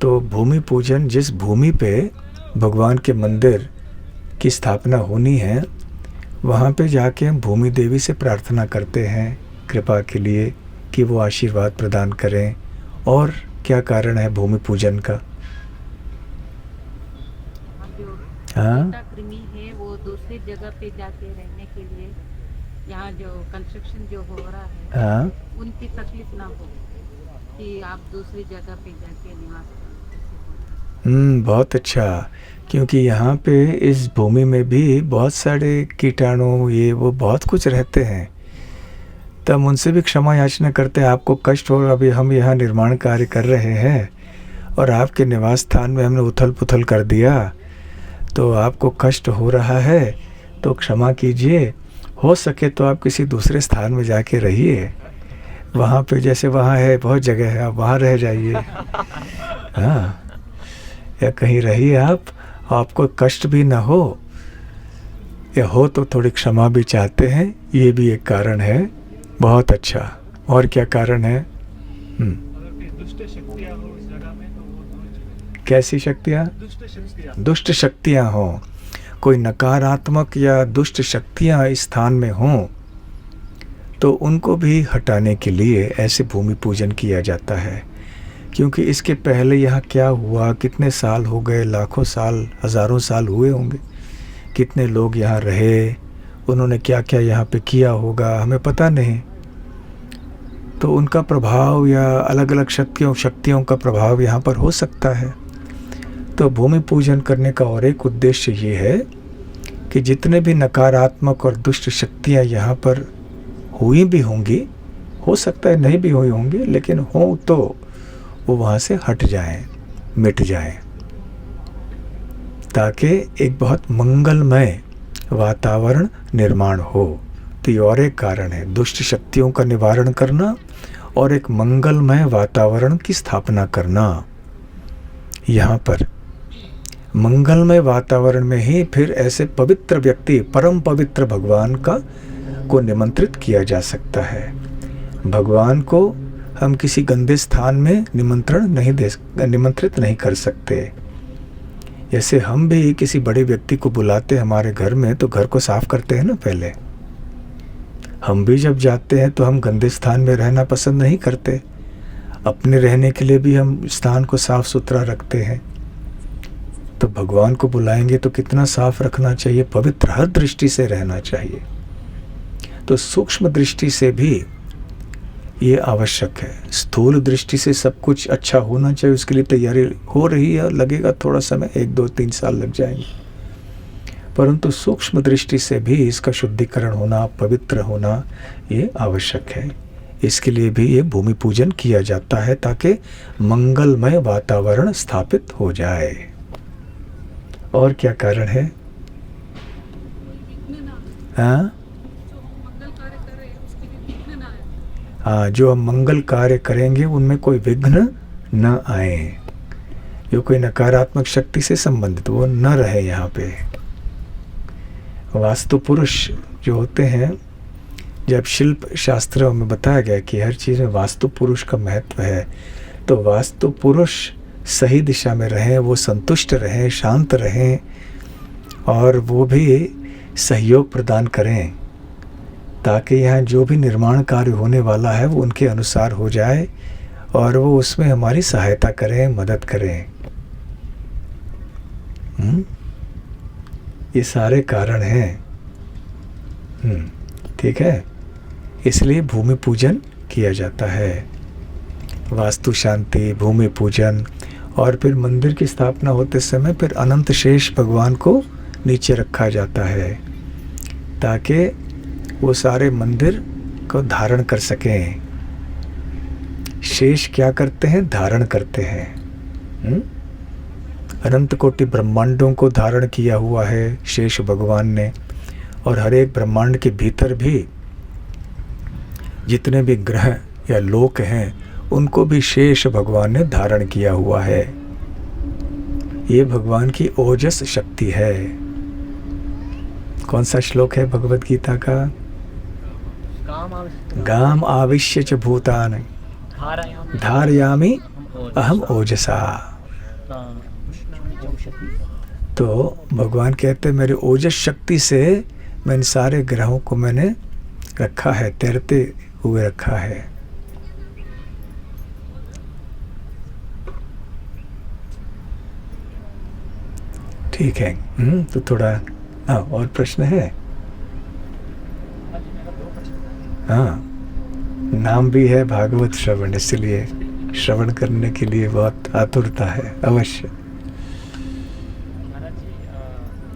तो भूमि पूजन, जिस भूमि पे भगवान के मंदिर की स्थापना होनी है, वहाँ पे जाके हम भूमि देवी से प्रार्थना करते हैं कृपा के लिए कि वो आशीर्वाद प्रदान करें। और क्या कारण है भूमि पूजन का? हाँ, कृमि है वो दूसरी जगह पे जाके रहने के लिए, यहाँ जो कंस्ट्रक्शन जो हो रहा है, हाँ, उनकी तकलीफ ना हो कि आप दूसरी जगह पे जाके निवास करें। बहुत अच्छा, क्योंकि यहाँ पे इस भूमि में भी बहुत सारे कीटाणु, ये वो बहुत कुछ रहते हैं। तब उनसे भी क्षमा याचना करते हैं। आपको कष्ट हो, अभी हम यहाँ निर्माण कार्य कर रहे हैं और आपके निवास स्थान में हमने उथल पुथल कर दिया, तो आपको कष्ट हो रहा है, तो क्षमा कीजिए। हो सके तो आप किसी दूसरे स्थान में जाके रहिए, वहाँ पे जैसे वहाँ है बहुत जगह है, आप वहाँ रह जाइए। हाँ, या कहीं रहिए आप, आपको कष्ट भी ना हो, या हो तो थोड़ी क्षमा भी चाहते हैं, ये भी एक कारण है। बहुत अच्छा। और क्या कारण है? अगर किसी दुष्ट से कैसी शक्तियाँ? दुष्ट शक्तियाँ हों, कोई नकारात्मक या दुष्ट शक्तियाँ इस स्थान में हों तो उनको भी हटाने के लिए ऐसे भूमि पूजन किया जाता है। क्योंकि इसके पहले यहाँ क्या हुआ, कितने साल हो गए, लाखों साल, हज़ारों साल हुए होंगे, कितने लोग यहाँ रहे, उन्होंने क्या क्या यहाँ पे किया होगा, हमें पता नहीं। तो उनका प्रभाव या अलग अलग शक्तियों का प्रभाव यहाँ पर हो सकता है। तो भूमि पूजन करने का और एक उद्देश्य ये है कि जितने भी नकारात्मक और दुष्ट शक्तियाँ यहाँ पर हुई भी होंगी, हो सकता है नहीं भी हुई होंगी, लेकिन हो तो वो वहाँ से हट जाएं, मिट जाएं, ताकि एक बहुत मंगलमय वातावरण निर्माण हो। तो ये और एक कारण है, दुष्ट शक्तियों का निवारण करना और एक मंगलमय वातावरण की स्थापना करना। यहाँ पर मंगलमय वातावरण में ही फिर ऐसे पवित्र व्यक्ति, परम पवित्र भगवान को निमंत्रित किया जा सकता है। भगवान को हम किसी गंदे स्थान में निमंत्रित नहीं कर सकते। जैसे हम भी किसी बड़े व्यक्ति को बुलाते हमारे घर में तो घर को साफ करते हैं ना पहले। हम भी जब जाते हैं तो हम गंदे स्थान में रहना पसंद नहीं करते। अपने रहने के लिए भी हम स्थान को साफ सुथरा रखते हैं। तो भगवान को बुलाएंगे तो कितना साफ रखना चाहिए, पवित्र हर दृष्टि से रहना चाहिए। तो सूक्ष्म दृष्टि से भी ये आवश्यक है। स्थूल दृष्टि से सब कुछ अच्छा होना चाहिए, उसके लिए तैयारी हो रही है, लगेगा थोड़ा समय, 1, 2, 3 साल लग जाएंगे। परंतु सूक्ष्म दृष्टि से भी इसका शुद्धिकरण होना, पवित्र होना ये आवश्यक है। इसके लिए भी ये भूमि पूजन किया जाता है ताकि मंगलमय वातावरण स्थापित हो जाए। और क्या कारण है? हाँ, जो हम मंगल कार्य करेंगे उनमें कोई विघ्न न आए, जो कोई नकारात्मक शक्ति से संबंधित वो न रहे। यहाँ पे वास्तु पुरुष जो होते हैं, जब शिल्प शास्त्रों में बताया गया कि हर चीज़ में वास्तु पुरुष का महत्व है, तो वास्तु पुरुष सही दिशा में रहें, वो संतुष्ट रहें, शांत रहें और वो भी सहयोग प्रदान करें ताकि यहाँ जो भी निर्माण कार्य होने वाला है वो उनके अनुसार हो जाए और वो उसमें हमारी सहायता करें, मदद करें। ये सारे कारण हैं। ठीक है, इसलिए भूमि पूजन किया जाता है। वास्तु शांति, भूमि पूजन और फिर मंदिर की स्थापना होते समय फिर अनंत शेष भगवान को नीचे रखा जाता है ताकि वो सारे मंदिर को धारण कर सकें। शेष क्या करते हैं? धारण करते हैं। अनंत कोटि ब्रह्मांडों को धारण किया हुआ है शेष भगवान ने, और हर एक ब्रह्मांड के भीतर भी जितने भी ग्रह या लोक हैं उनको भी शेष भगवान ने धारण किया हुआ है। ये भगवान की ओजस शक्ति है। कौन सा श्लोक है भगवत गीता का? गाम आविश्य च भूतानि धारयामि अहम ओजसा। तो भगवान कहते हैं मेरे ओजस शक्ति से मैं इन सारे ग्रहों को मैंने रखा है, तैरते हुए रखा है। ठीक है। तो थोड़ा और प्रश्न है? हाँ, नाम भी है भागवत श्रवण, इसलिए श्रवण करने के लिए बहुत आतुरता है। अवश्य। महाराज जी,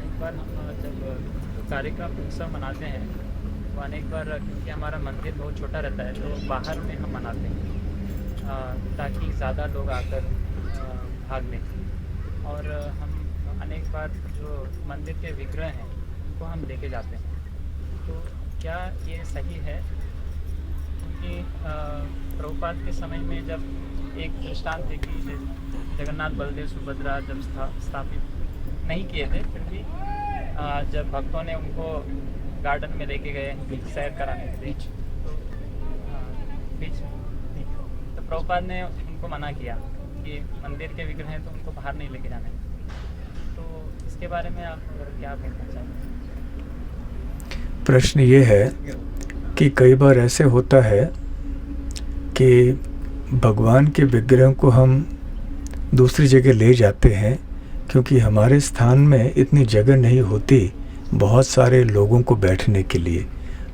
एक बार हम जब कार्यक्रम उत्सव मनाते हैं तो अनेक बार, क्योंकि हमारा मंदिर बहुत छोटा रहता है तो बाहर में हम मनाते हैं ताकि ज़्यादा लोग आकर भाग लें। और हम अनेक बार जो मंदिर के विग्रह हैं उनको हम लेके जाते हैं। तो क्या ये सही है? क्योंकि प्रभुपाद के समय में जब एक दृष्टांत थे कि जगन्नाथ बलदेव सुभद्रा जब स्थापित नहीं किए थे, फिर भी जब भक्तों ने उनको गार्डन में लेके गए सैर कराने के लिए, तो बीच तो प्रभुपाद ने उनको मना किया कि मंदिर के विग्रह हैं तो उनको बाहर नहीं लेके जाने, तो इसके बारे में आप क्या कहना चाहेंगे? प्रश्न ये है कि कई बार ऐसे होता है कि भगवान के विग्रह को हम दूसरी जगह ले जाते हैं क्योंकि हमारे स्थान में इतनी जगह नहीं होती बहुत सारे लोगों को बैठने के लिए,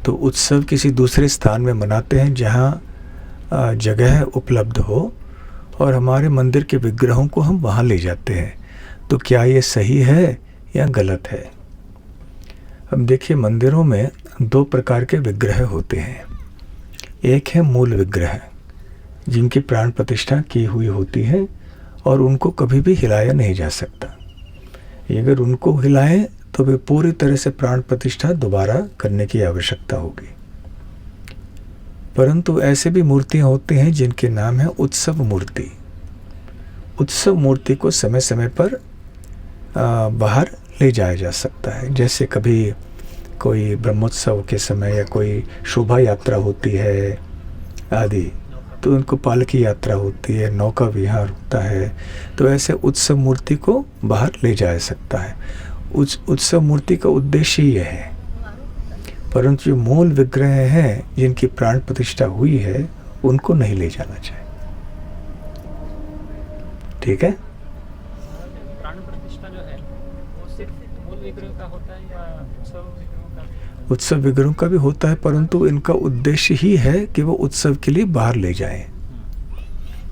तो उत्सव किसी दूसरे स्थान में मनाते हैं जहाँ जगह उपलब्ध हो और हमारे मंदिर के विग्रहों को हम वहाँ ले जाते हैं। तो क्या ये सही है या गलत है? अब देखिए, मंदिरों में दो प्रकार के विग्रह होते हैं। एक है मूल विग्रह जिनकी प्राण प्रतिष्ठा की हुई होती है और उनको कभी भी हिलाया नहीं जा सकता। अगर उनको हिलाएं तो वे पूरी तरह से प्राण प्रतिष्ठा दोबारा करने की आवश्यकता होगी। परंतु ऐसे भी मूर्तियां होती हैं जिनके नाम है उत्सव मूर्ति। उत्सव मूर्ति को समय समय पर बाहर ले जाया जा सकता है। जैसे कभी कोई ब्रह्मोत्सव के समय या कोई शोभा यात्रा होती है आदि, तो उनको पालकी यात्रा होती है, नौका विहार होता है, तो ऐसे उत्सव मूर्ति को बाहर ले जाया सकता है। उत्सव मूर्ति का उद्देश्य ही है। परंतु जो मूल विग्रह हैं जिनकी प्राण प्रतिष्ठा हुई है उनको नहीं ले जाना चाहिए। ठीक है? प्राण प्रतिष्ठा जो है वो सिर्फ मूल विग्रह का होता है या उत्सव विग्रहों का? उत्सव विग्रहों का भी होता है, परंतु इनका उद्देश्य ही है कि वो उत्सव के लिए बाहर ले जाएं।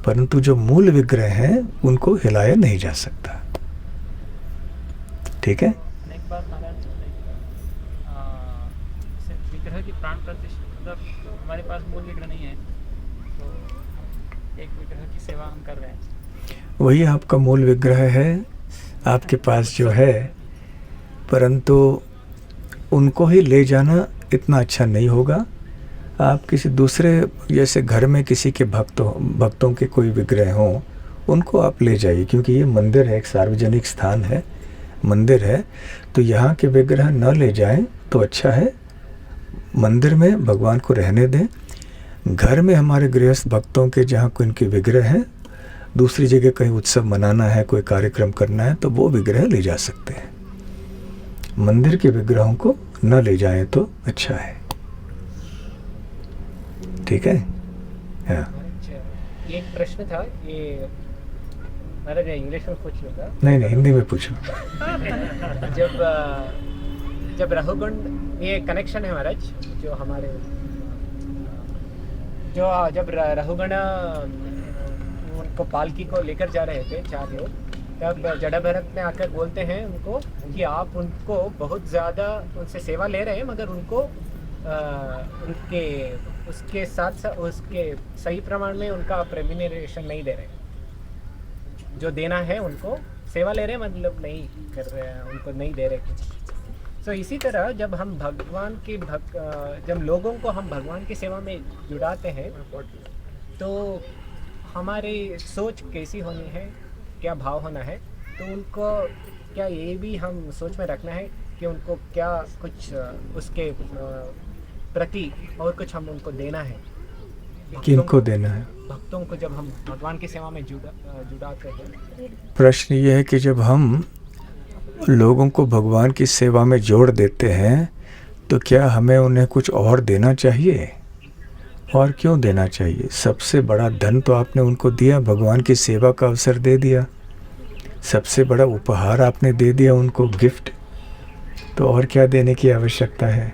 परंतु जो मूल विग्रह हैं उनको हिलाया नहीं जा सकता। ठीक है? एक बार महाराज, विग्रह की प्राण प्रतिष्ठा, मतलब हमारे पास मूल विग्रह नहीं है तो एक विग्रह की सेवा हम कर रहे हैं, वही आपका मूल विग्रह है आपके पास जो है, परंतु उनको ही ले जाना इतना अच्छा नहीं होगा। आप किसी दूसरे, जैसे घर में किसी के भक्तों के कोई विग्रह हों, उनको आप ले जाइए, क्योंकि ये मंदिर है, एक सार्वजनिक स्थान है, मंदिर है, तो यहाँ के विग्रह न ले जाएं तो अच्छा है। मंदिर में भगवान को रहने दें। घर में हमारे गृहस्थ भक्तों के जहाँ कोई इनके विग्रह हैं, दूसरी जगह कहीं उत्सव मनाना है, कोई कार्यक्रम करना है, तो वो विग्रह ले जा सकते हैं। मंदिर के विग्रहों को न ले जाएं तो अच्छा है। ठीक है? हाँ। ये एक प्रश्न था, ये महाराज इंग्लिश में पूछ लूँगा। नहीं, हिंदी में पूछो। जब रहुगण, ये कनेक्शन है महाराज, जो हमारे जब रहुगण उनको पालकी को लेकर जा रहे थे 4 लोग, तब जड़ा भरत ने आकर बोलते हैं उनको कि आप उनको बहुत ज़्यादा उनसे सेवा ले रहे हैं, मगर उनको उसके साथ उसके सही प्रमाण में उनका रेम्यूनरेशन नहीं दे रहे। जो देना है उनको सेवा ले रहे हैं, मतलब नहीं कर रहे हैं, उनको नहीं दे रहे कुछ। तो इसी तरह जब हम भगवान की जब लोगों को हम भगवान की सेवा में जुड़ाते हैं तो हमारी सोच कैसी होनी है, क्या भाव होना है, तो उनको क्या ये भी हम सोच में रखना है कि उनको क्या कुछ उसके प्रति और कुछ हम उनको देना है। किनको देना है? भक्तों को जब हम भगवान की सेवा में जुड़ाते हैं। प्रश्न ये है कि जब हम लोगों को भगवान की सेवा में जोड़ देते हैं तो क्या हमें उन्हें कुछ और देना चाहिए? और क्यों देना चाहिए? सबसे बड़ा धन तो आपने उनको दिया, भगवान की सेवा का अवसर दे दिया, सबसे बड़ा उपहार आपने दे दिया उनको, गिफ्ट। तो और क्या देने की आवश्यकता है?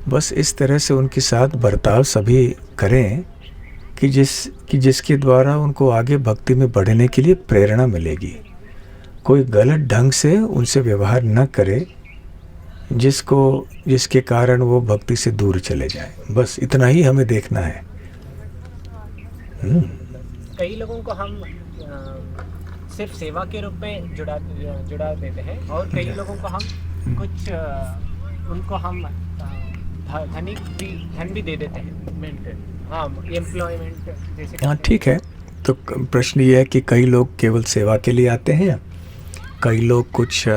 बस इस तरह से उनके साथ बर्ताव सभी करें कि जिसके द्वारा उनको आगे भक्ति में बढ़ने के लिए प्रेरणा मिलेगी। कोई गलत ढंग से उनसे व्यवहार न करे जिसके कारण वो भक्ति से दूर चले जाएं। बस इतना ही हमें देखना है। कई लोगों को हम सिर्फ सेवा के रूप में जुड़ा देते हैं, और कई लोगों को हम कुछ उनको हम धन भी दे देते हैं। हाँ, एम्प्लॉयमेंट जैसे। हाँ, ठीक है। तो प्रश्न ये है कि कई लोग केवल सेवा के लिए आते हैं, कई लोग कुछ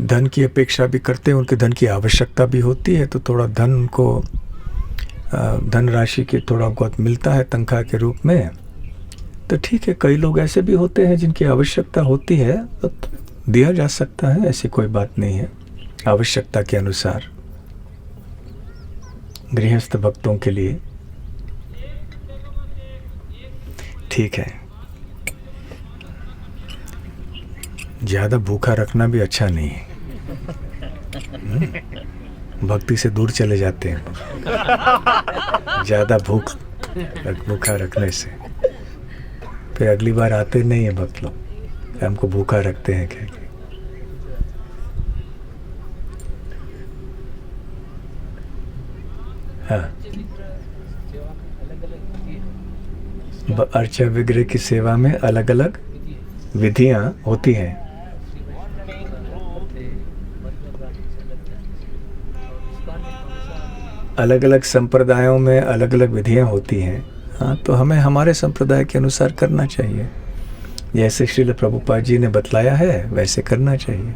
धन की अपेक्षा भी करते हैं, उनके धन की आवश्यकता भी होती है, तो थोड़ा धन उनको धनराशि की थोड़ा बहुत मिलता है तनख्वाह के रूप में, तो ठीक है। कई लोग ऐसे भी होते हैं जिनकी आवश्यकता होती है तो दिया जा सकता है, ऐसी कोई बात नहीं है। आवश्यकता के अनुसार गृहस्थ भक्तों के लिए ठीक है। ज़्यादा भूखा रखना भी अच्छा नहीं है, भक्ति से दूर चले जाते हैं ज़्यादा भूखा रखने से। फिर अगली बार आते नहीं है भक्त लोग, हमको भूखा रखते हैं क्या। हाँ, अर्चा विग्रह की सेवा में अलग अलग विधियां होती हैं। अलग अलग संप्रदायों में अलग अलग विधियां होती हैं। हाँ, तो हमें हमारे संप्रदाय के अनुसार करना चाहिए, जैसे श्रील प्रभुपाद जी ने बतलाया है वैसे करना चाहिए।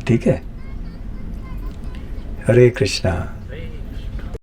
ठीक है। हरे कृष्णा।